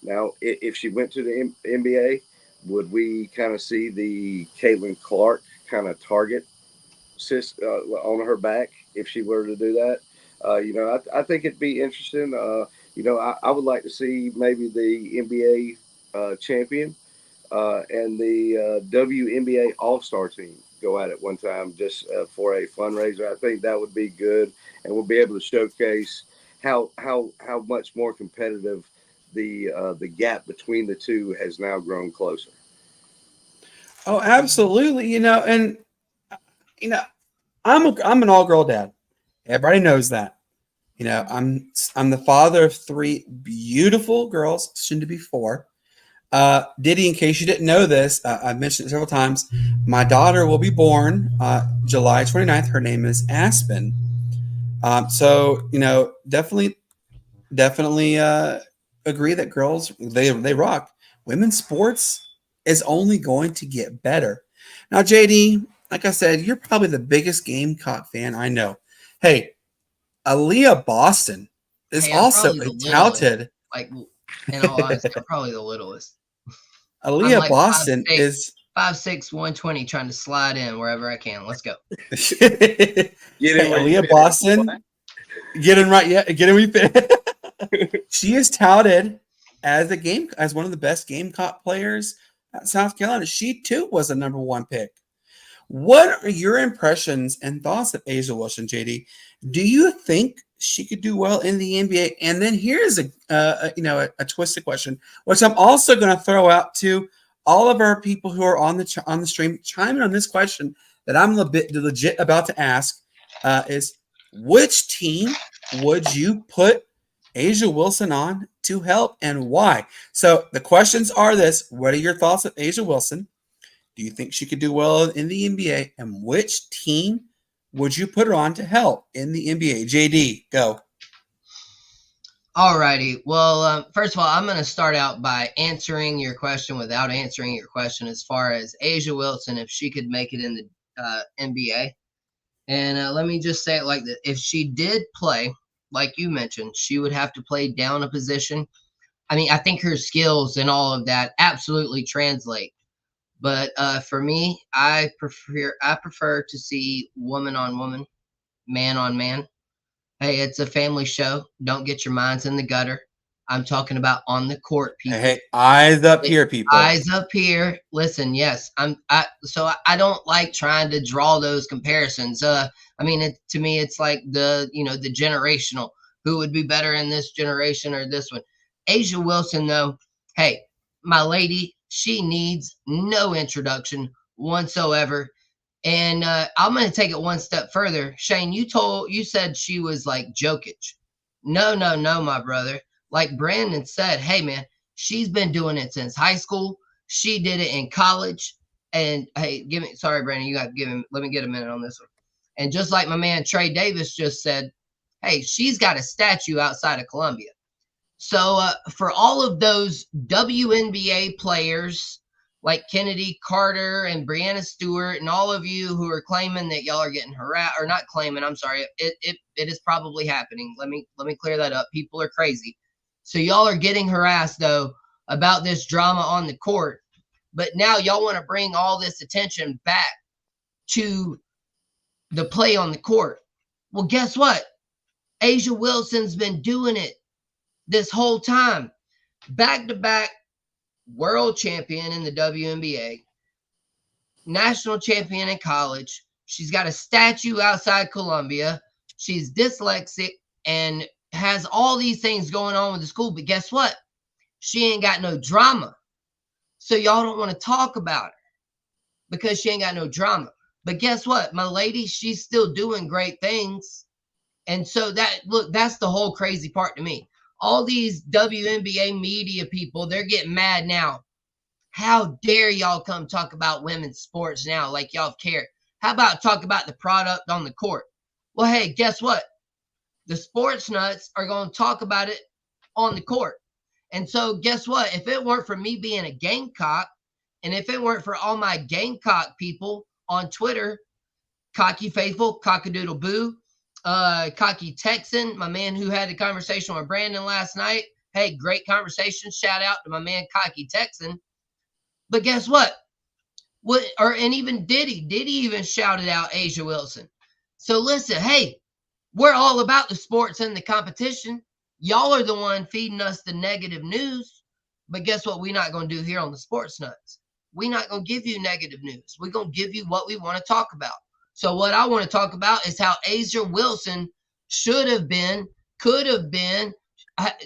Now, if she went to the NBA, would we kind of see the Caitlin Clark kind of target on her back if she were to do that? You know, I think it'd be interesting. You know, I would like to see maybe the NBA champion and the WNBA All Star team go at it one time just for a fundraiser. I think that would be good, and we'll be able to showcase how much more competitive the gap between the two has now grown closer. Oh, absolutely. You know, and you know, I'm an all girl dad. Everybody knows that. You know, I'm the father of 3 beautiful girls, soon to be 4. Diddy, in case you didn't know this, I've mentioned it several times. My daughter will be born July 29th. Her name is Aspen. So, you know, definitely agree that girls, they rock. Women's sports is only going to get better. Now, JD, like I said, you're probably the biggest Gamecock fan I know. Hey, Aaliyah Boston is also a talented. Like, in all honesty, I'm probably the littlest. Aaliyah like Boston 5'6", is 5'6", 120, trying to slide in wherever I can. Let's go. Aaliyah Boston, get in right, yeah, get in where you fit. She is touted as one of the best Gamecock players at South Carolina. She too was a number 1 pick. What are your impressions and thoughts of Asia Wilson, JD? Do you think she could do well in the NBA? And then here's a twisted question, which I'm also going to throw out to all of our people who are on the stream. Chime in on this question that I'm legit about to ask: is which team would you put Asia Wilson on to help, and why? So the questions are this: what are your thoughts of Asia Wilson? Do you think she could do well in the NBA? And which team would you put her on to help in the NBA? JD, go. All righty. Well, first of all, I'm going to start out by answering your question without answering your question as far as Asia Wilson, if she could make it in the NBA. And let me just say it like this. If she did play, like you mentioned, she would have to play down a position. I mean, I think her skills and all of that absolutely translate. But for me, I prefer to see woman on woman, man on man. Hey, it's a family show. Don't get your minds in the gutter. I'm talking about on the court, people. Hey, eyes up here, people. Eyes up here. Listen, yes, so I don't like trying to draw those comparisons. I mean, to me, it's like the generational. Who would be better in this generation or this one? Asia Wilson, though. Hey, my lady. She needs no introduction whatsoever. And I'm going to take it one step further. Shane, you said she was like Jokic. No, my brother. Like Brandon said, hey, man, she's been doing it since high school. She did it in college. And hey, sorry, Brandon, you got to give him, let me get a minute on this one. And just like my man Trey Davis just said, hey, she's got a statue outside of Columbia. So for all of those WNBA players like Kennedy Carter and Breanna Stewart and all of you who are claiming that y'all are getting harassed, or not claiming, I'm sorry, it is probably happening. Let me clear that up. People are crazy. So y'all are getting harassed though about this drama on the court. But now y'all want to bring all this attention back to the play on the court. Well, guess what? A'ja Wilson's been doing it this whole time. Back-to-back world champion in the WNBA, national champion in college. She's got a statue outside Columbia. She's dyslexic and has all these things going on with the school. But guess what? She ain't got no drama. So y'all don't want to talk about her because she ain't got no drama. But guess what? My lady, she's still doing great things. And so that's the whole crazy part to me. All these WNBA media people, they're getting mad now. How dare y'all come talk about women's sports now like y'all care? How about talk about the product on the court? Well, hey, guess what? The Sportz Nutz are going to talk about it on the court. And so guess what? If it weren't for me being a Gamecock, and if it weren't for all my Gamecock people on Twitter, Cocky Faithful, Cockadoodle Boo, Cocky Texan, my man who had the conversation with Brandon last night. Hey, great conversation. Shout out to my man Cocky Texan. But guess what? And even Diddy even shouted out A'ja Wilson. So listen, hey, we're all about the sports and the competition. Y'all are the one feeding us the negative news. But guess what we're not going to do here on the Sportz Nutz? We're not going to give you negative news. We're going to give you what we want to talk about. So what I want to talk about is how A'ja Wilson should have been, could have been,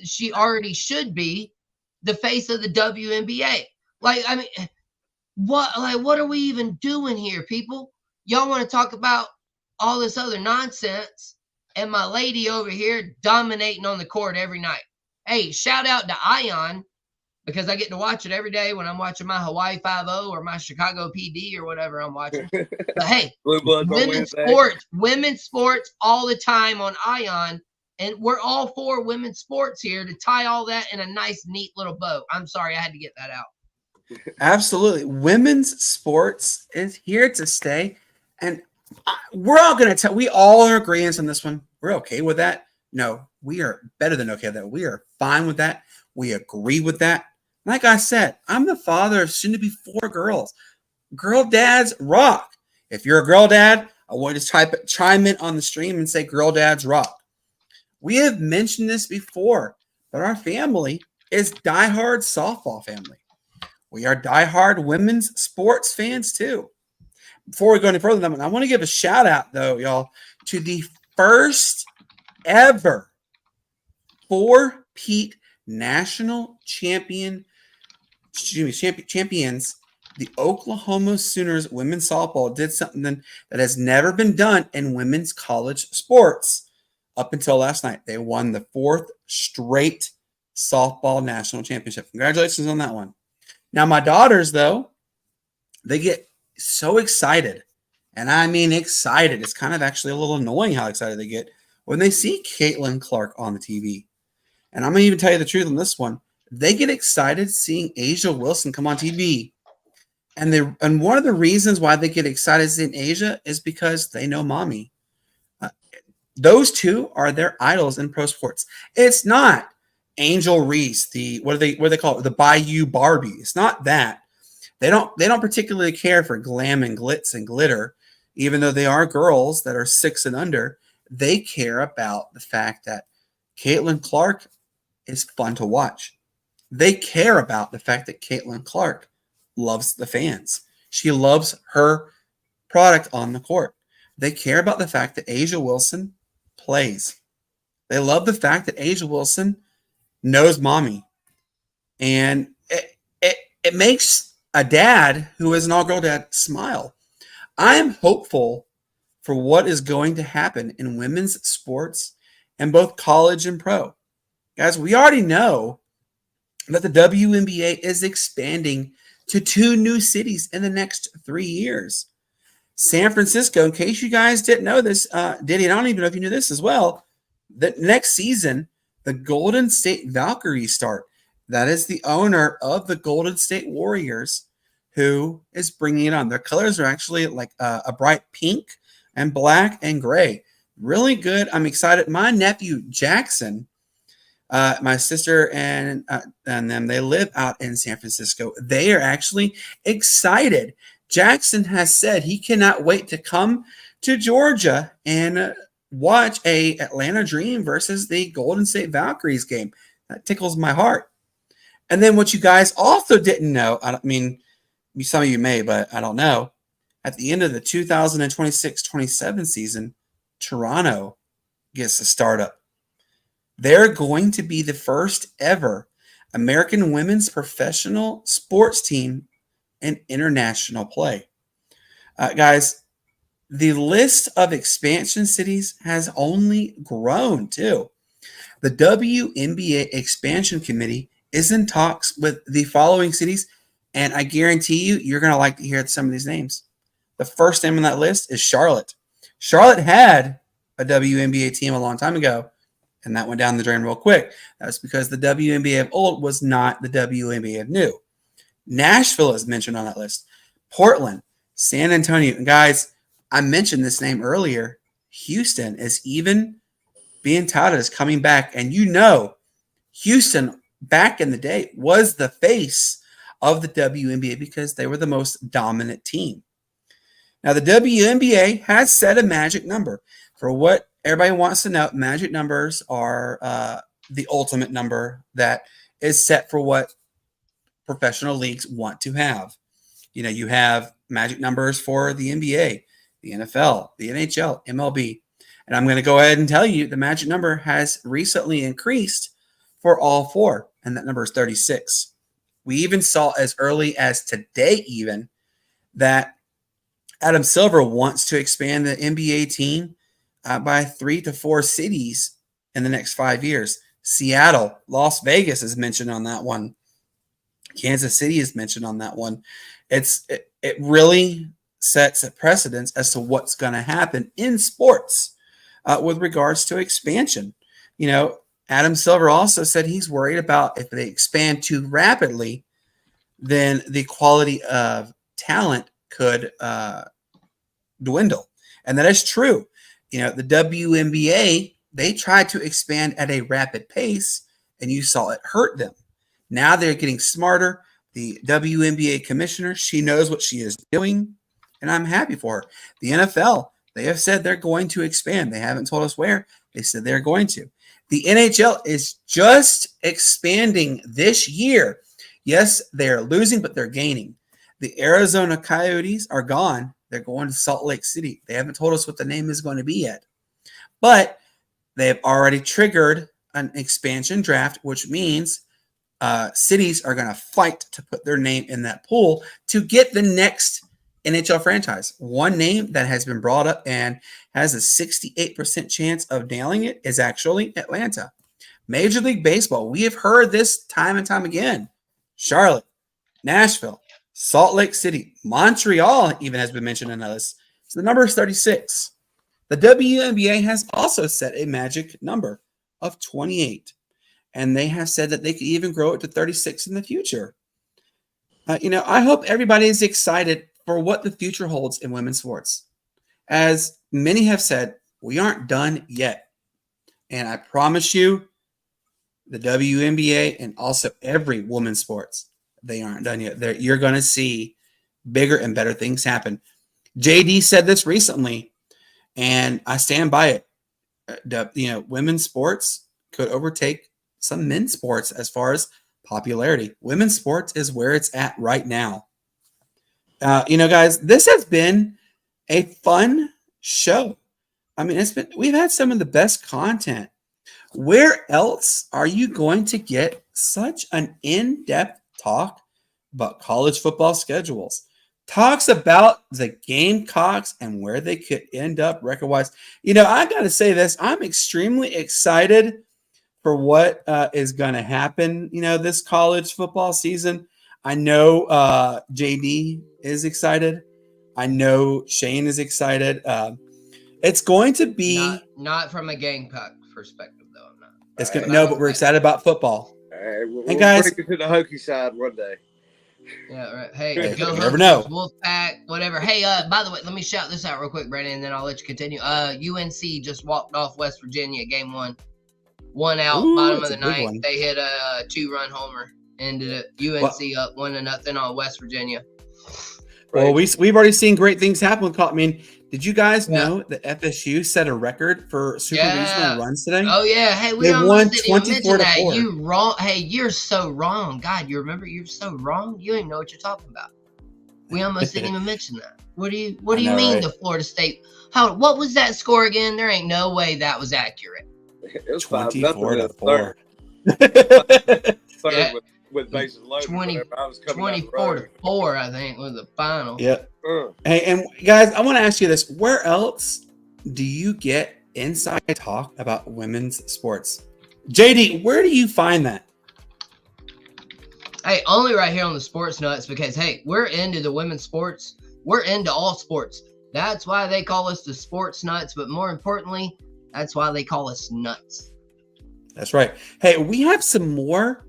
she already should be the face of the WNBA. Like, I mean, what are we even doing here, people? Y'all want to talk about all this other nonsense and my lady over here dominating on the court every night. Hey, shout out to Ion, because I get to watch it every day when I'm watching my Hawaii 5-0 or my Chicago PD or whatever I'm watching. But hey, women's sports all the time on Ion. And we're all for women's sports here to tie all that in a nice, neat little bow. I'm sorry, I had to get that out. Absolutely. Women's sports is here to stay. And we're all going to tell, we all are agreeing on this one. We're okay with that. No, we are better than okay with that. We are fine with that. We agree with that. Like I said, I'm the father of soon to be 4 girls. Girl dads rock. If you're a girl dad, I want you to chime in on the stream and say girl dads rock. We have mentioned this before, but our family is diehard softball family. We are diehard women's sports fans too. Before we go any further, I want to give a shout out though, y'all, to the first ever 4-peat national champions, the Oklahoma Sooners women's softball did something that has never been done in women's college sports up until last night. They won the 4th straight softball national championship. Congratulations on that one. Now, my daughters, though, they get so excited, and I mean excited. It's kind of actually a little annoying how excited they get when they see Caitlin Clark on the TV. And I'm going to even tell you the truth on this one. They get excited seeing A'ja Wilson come on TV. And one of the reasons why they get excited seeing A'ja is because they know mommy. Those two are their idols in pro sports. It's not Angel Reese, what do they call it? The Bayou Barbie. It's not that. They don't particularly care for glam and glitz and glitter, even though they are girls that are 6 and under. They care about the fact that Caitlin Clark is fun to watch. They care about the fact that Caitlin Clark loves the fans. She loves her product on the court. They care about the fact that A'ja Wilson plays. They love the fact that A'ja Wilson knows mommy. And it makes a dad who is an all-girl dad smile. I am hopeful for what is going to happen in women's sports in both college and pro. Guys, we already know that the WNBA is expanding to 2 new cities in the next 3 years. San Francisco, in case you guys didn't know this, Diddy, and I don't even know if you knew this as well, that next season, the Golden State Valkyries start. That is the owner of the Golden State Warriors who is bringing it on. Their colors are actually like a bright pink and black and gray. Really good. I'm excited. My nephew, Jackson, my sister and them, they live out in San Francisco. They are actually excited. Jackson has said he cannot wait to come to Georgia and watch a Atlanta Dream versus the Golden State Valkyries game. That tickles my heart. And then what you guys also didn't know, I mean, some of you may, but I don't know, at the end of the 2026-27 season, Toronto gets a startup. They're going to be the first ever American women's professional sports team in international play. Guys, the list of expansion cities has only grown too. The WNBA Expansion Committee is in talks with the following cities, and I guarantee you, you're going to like to hear some of these names. The first name on that list is Charlotte. Charlotte had a WNBA team a long time ago, and that went down the drain real quick. That's because the WNBA of old was not the WNBA of new. Nashville is mentioned on that list. Portland, San Antonio. And guys, I mentioned this name earlier. Houston is even being touted as coming back. And you know, Houston back in the day was the face of the WNBA because they were the most dominant team. Now, the WNBA has set a magic number. For what everybody wants to know, magic numbers are the ultimate number that is set for what professional leagues want to have. You know, you have magic numbers for the NBA, the NFL, the NHL, MLB. And I'm going to go ahead and tell you the magic number has recently increased for all 4, and that number is 36. We even saw as early as today even that Adam Silver wants to expand the NBA team by 3 to 4 cities in the next 5 years. Seattle, Las Vegas is mentioned on that one. Kansas City is mentioned on that one. It really sets a precedence as to what's going to happen in sports with regards to expansion. You know, Adam Silver also said he's worried about if they expand too rapidly, then the quality of talent could dwindle. And that is true. You know, the WNBA, they tried to expand at a rapid pace, and you saw it hurt them. Now they're getting smarter. The WNBA commissioner, she knows what she is doing, and I'm happy for her. The NFL, they have said they're going to expand. They haven't told us where. They said they're going to. The NHL is just expanding this year. Yes, they're losing, but they're gaining. The Arizona Coyotes are gone. They're going to Salt Lake City. They haven't told us what the name is going to be yet. But they have already triggered an expansion draft, which means cities are going to fight to put their name in that pool to get the next NHL franchise. One name that has been brought up and has a 68% chance of nailing it is actually Atlanta. Major League Baseball, we have heard this time and time again. Charlotte, Nashville, Salt Lake City, Montreal even has been mentioned in this. So the number is 36. The WNBA has also set a magic number of 28. And they have said that they could even grow it to 36 in the future. I hope everybody is excited for what the future holds in women's sports. As many have said, we aren't done yet. And I promise you, the WNBA and also every women's sports, they aren't done yet. You're going to see bigger and better things happen. JD said this recently, and I stand by it. Women's sports could overtake some men's sports as far as popularity. Women's sports is where it's at right now. Guys, this has been a fun show. I mean, we've had some of the best content. Where else are you going to get such an in-depth talk about college football schedules, talks about the Gamecocks and where they could end up record-wise. I got to say this. I'm extremely excited for what is going to happen, this college football season. I know JD is excited. I know Shane is excited. It's going to be not from a Gamecock perspective, though. I'm not. It's going no, but we're excited about football. We'll guys, bring it to the Hokie side one day. Yeah, right. Hey, go never know. Wolfpack, whatever. Hey, by the way, let me shout this out real quick, Brandon, and then I'll let you continue. UNC just walked off West Virginia, game 1. 1 out, bottom of the ninth. One. They hit a 2-run homer. Ended it. UNC up 1-0 on West Virginia. Well, we've already seen great things happen with college. I mean, did you guys know that FSU set a record for super regional runs today? Oh yeah, hey, we won 24-4. You wrong? Hey, you're so wrong, God. You remember? You're so wrong. You don't even know what you're talking about. We almost didn't even mention that. What do you mean, right? The Florida State? What was that score again? There ain't no way that was accurate. It was 24-4. Yeah. With bases loaded. 24-4, I think, was the final. Yeah. Hey, and guys, I want to ask you this: where else do you get inside talk about women's sports? JD, where do you find that? Hey, only right here on the Sportz Nutz, because hey, we're into the women's sports. We're into all sports. That's why they call us the Sportz Nutz. But more importantly, that's why they call us nuts. That's right. Hey, we have some more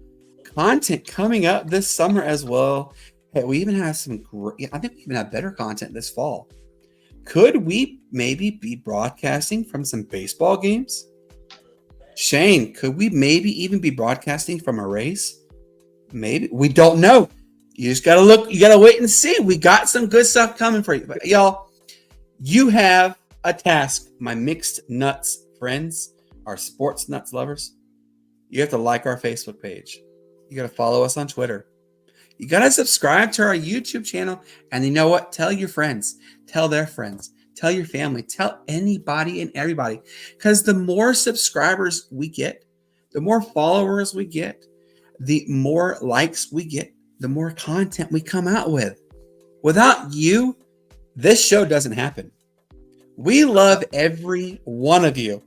content coming up this summer as well. Hey, we even have some great, I think we even have better content this fall. Could we maybe be broadcasting from some baseball games? Shane, could we maybe even be broadcasting from a race? Maybe. We don't know. You just got to look. You got to wait and see. We got some good stuff coming for you. But y'all, you have a task, my mixed nuts friends, our Sportz Nutz lovers. You have to like our Facebook page. You got to follow us on Twitter. You got to subscribe to our YouTube channel. And you know what? Tell your friends. Tell their friends. Tell your family. Tell anybody and everybody. Because the more subscribers we get, the more followers we get, the more likes we get, the more content we come out with. Without you, this show doesn't happen. We love every one of you.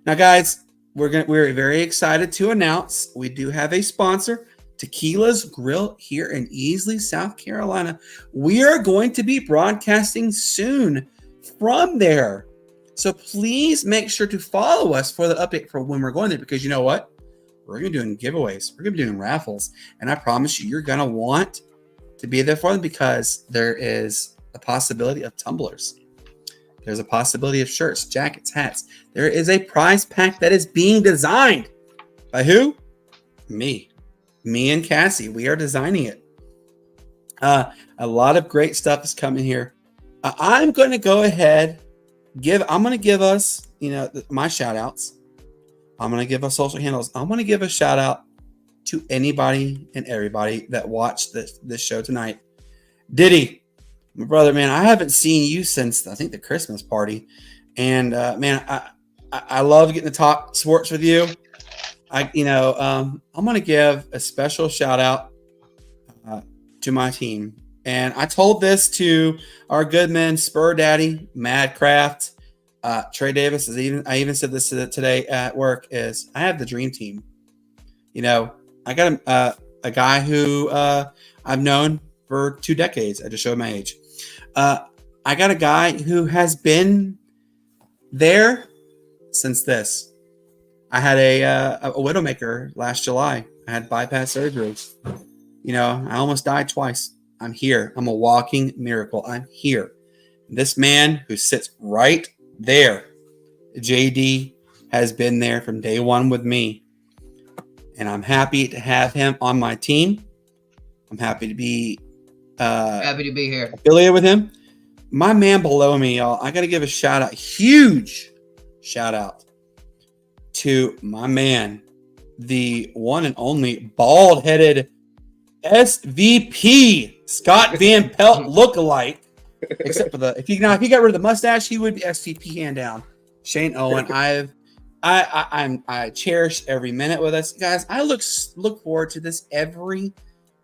Now, guys, we're very excited to announce we do have a sponsor, Tequila's Grill here in Easley, South Carolina. We are going to be broadcasting soon from there. So please make sure to follow us for the update for when we're going there, because you know what? We're going to be doing giveaways. We're going to be doing raffles. And I promise you, you're going to want to be there for them, because there is a possibility of tumblers. There's a possibility of shirts, jackets, hats. There is a prize pack that is being designed by who? Me and Cassie. We are designing it. A lot of great stuff is coming here. I'm going to go ahead. I'm going to give us, my shout outs. I'm going to give us social handles. I'm going to give a shout out to anybody and everybody that watched this show tonight. Diddy, my brother, man, I haven't seen you since I think the Christmas party. And man, I love getting to talk sports with you. I'm going to give a special shout out to my team. And I told this to our good men, Spur Daddy, Madcraft, Trey Davis. I even said this today at work, is I have the dream team. I got a guy who I've known for 2 decades. I just showed my age. I got a guy who has been there since this. I had a widowmaker last July. I had bypass surgery. I almost died twice. I'm here. I'm a walking miracle. I'm here. This man who sits right there, JD, has been there from day one with me. And I'm happy to have him on my team. I'm happy to be here. Affiliated with him. My man below me, y'all, I got to give a shout out, huge shout out to my man, the one and only bald-headed SVP Scott Van Pelt lookalike. Except for if he got rid of the mustache, he would be SVP hand down. Shane Owen, I cherish every minute with us, guys. I look forward to this every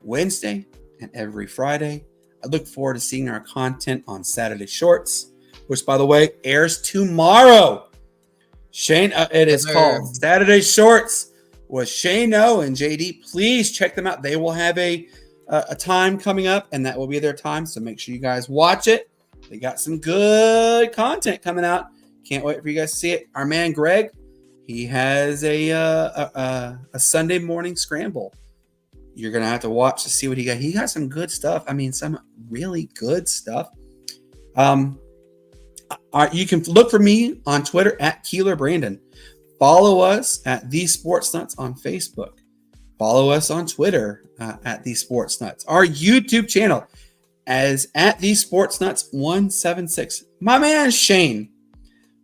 Wednesday and every Friday. I look forward to seeing our content on Saturday Shorts, which, by the way, airs tomorrow. Shane, it is called Saturday Shorts with Shane O and JD. Please check them out. They will have a time coming up, and that will be their time. So make sure you guys watch it. They got some good content coming out. Can't wait for you guys to see it. Our man Greg, he has a Sunday morning scramble. You're gonna have to watch to see what he got. He got some good stuff. I mean, some really good stuff. You can look for me on Twitter at Keeler Brandon. Follow us at The Sportz Nutz on Facebook. Follow us on Twitter at The Sportz Nutz. Our YouTube channel as at The Sportz Nutz 176. My man Shane.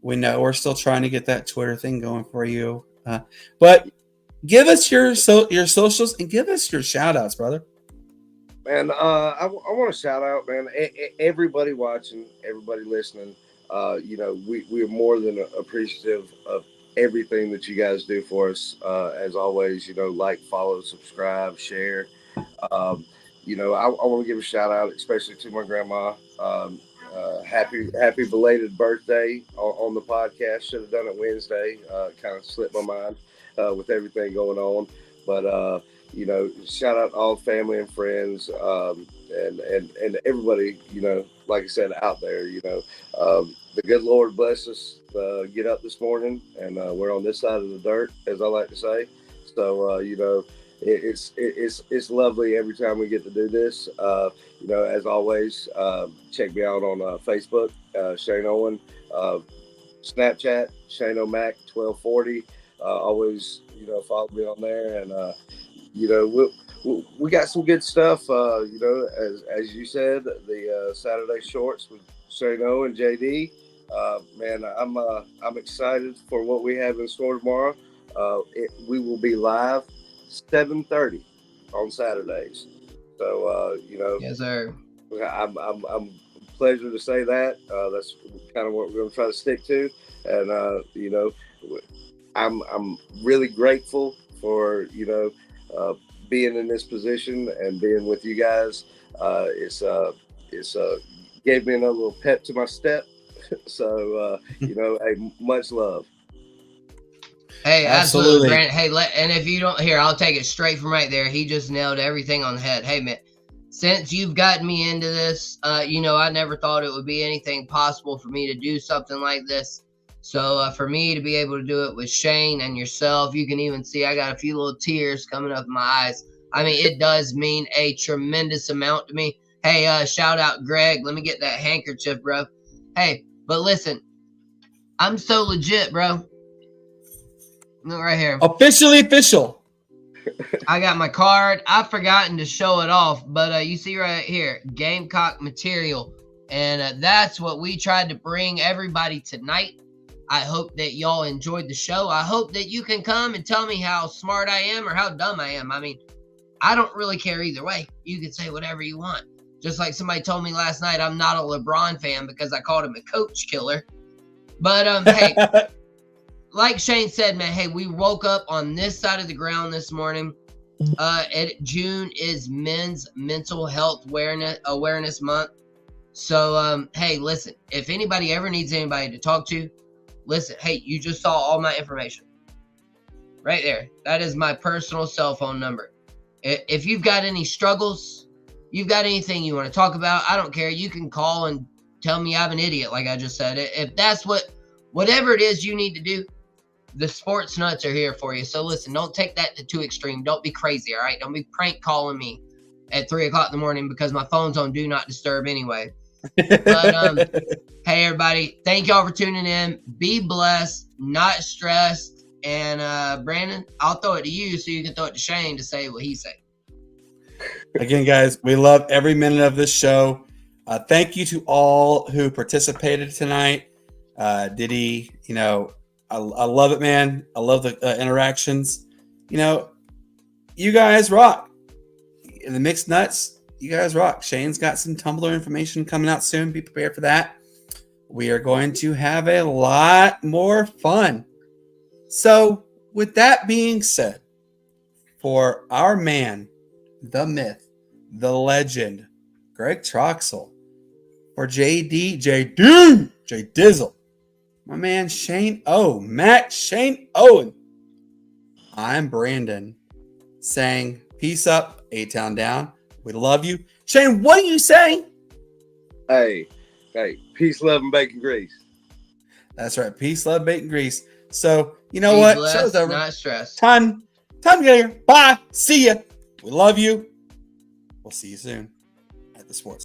We know we're still trying to get that Twitter thing going for you, but give us your socials and give us your shout outs, brother. Man, I want to shout out, man, everybody watching, everybody listening. We are more than appreciative of everything that you guys do for us. As always, like, follow, subscribe, share. I want to give a shout out, especially to my grandma. Happy belated birthday on the podcast. Should have done it Wednesday. Kind of slipped my mind with everything going on. But, shout out all family and friends and everybody, like I said, out there, the good Lord bless us get up this morning, and we're on this side of the dirt, as I like to say. So, it's lovely every time we get to do this. As always, check me out on Facebook, Shane Owen, Snapchat, Shane O'Mac 1240. Always, follow me on there, and we got some good stuff. As you said, the Saturday Shorts with Shane O and JD. Man, I'm excited for what we have in store tomorrow. We will be live 7:30 on Saturdays. So yes, sir. I'm pleasure to say that. That's kind of what we're going to try to stick to, and I'm really grateful for being in this position and being with you guys. It's gave me another little pep to my step. So hey, much love. Hey, absolutely, Brandon. Hey, and if you don't hear, I'll take it straight from right there. He just nailed everything on the head. Hey, man, since you've gotten me into this, I never thought it would be anything possible for me to do something like this. So for me to be able to do it with Shane and yourself, you can even see I got a few little tears coming up in my eyes. I mean, it does mean a tremendous amount to me. Hey, shout out Greg. Let me get that handkerchief, bro. Hey, but listen, I'm so legit, bro. Look right here. Officially official. I got my card. I've forgotten to show it off, but you see right here, Gamecock material. And that's what we tried to bring everybody tonight. I hope that y'all enjoyed the show. I hope that you can come and tell me how smart I am or how dumb I am. I mean, I don't really care either way. You can say whatever you want. Just like somebody told me last night, I'm not a LeBron fan because I called him a coach killer. But hey, like Shane said, man, hey, we woke up on this side of the ground this morning. June is Men's Mental Health Awareness Month. So, hey, listen, if anybody ever needs anybody to talk to, listen, hey, you just saw all my information right there. That is my personal cell phone number. If you've got any struggles, you've got anything you want to talk about, I don't care. You can call and tell me I'm an idiot, like I just said. If that's whatever it is you need to do, the Sportz Nutz are here for you. So listen, don't take that to too extreme. Don't be crazy, all right? Don't be prank calling me at 3 o'clock in the morning because my phone's on Do Not Disturb anyway. But hey, everybody, thank y'all for tuning in. Be blessed, not stressed. And Brandon, I'll throw it to you so you can throw it to Shane to say what he said. Again, guys, we love every minute of this show. Thank you to all who participated tonight. Diddy, I love it, man. I love the interactions. You guys rock. In the Mixed Nuts, you guys rock. Shane's got some Tumblr information coming out soon. Be prepared for that. We are going to have a lot more fun. So, with that being said, for our man, the myth, the legend, Greg Troxel. For JD, J Dizzle. My man Shane O. Matt Shane Owen. I'm Brandon saying peace up, A-Town down. We love you. Shane, what do you say? Hey, peace, love, and bacon grease. That's right. Peace, love, bacon grease. So, you know Be what? blessed, Show's over. not stressed. Time to get here. Bye. See ya. We love you. We'll see you soon at the Sportz.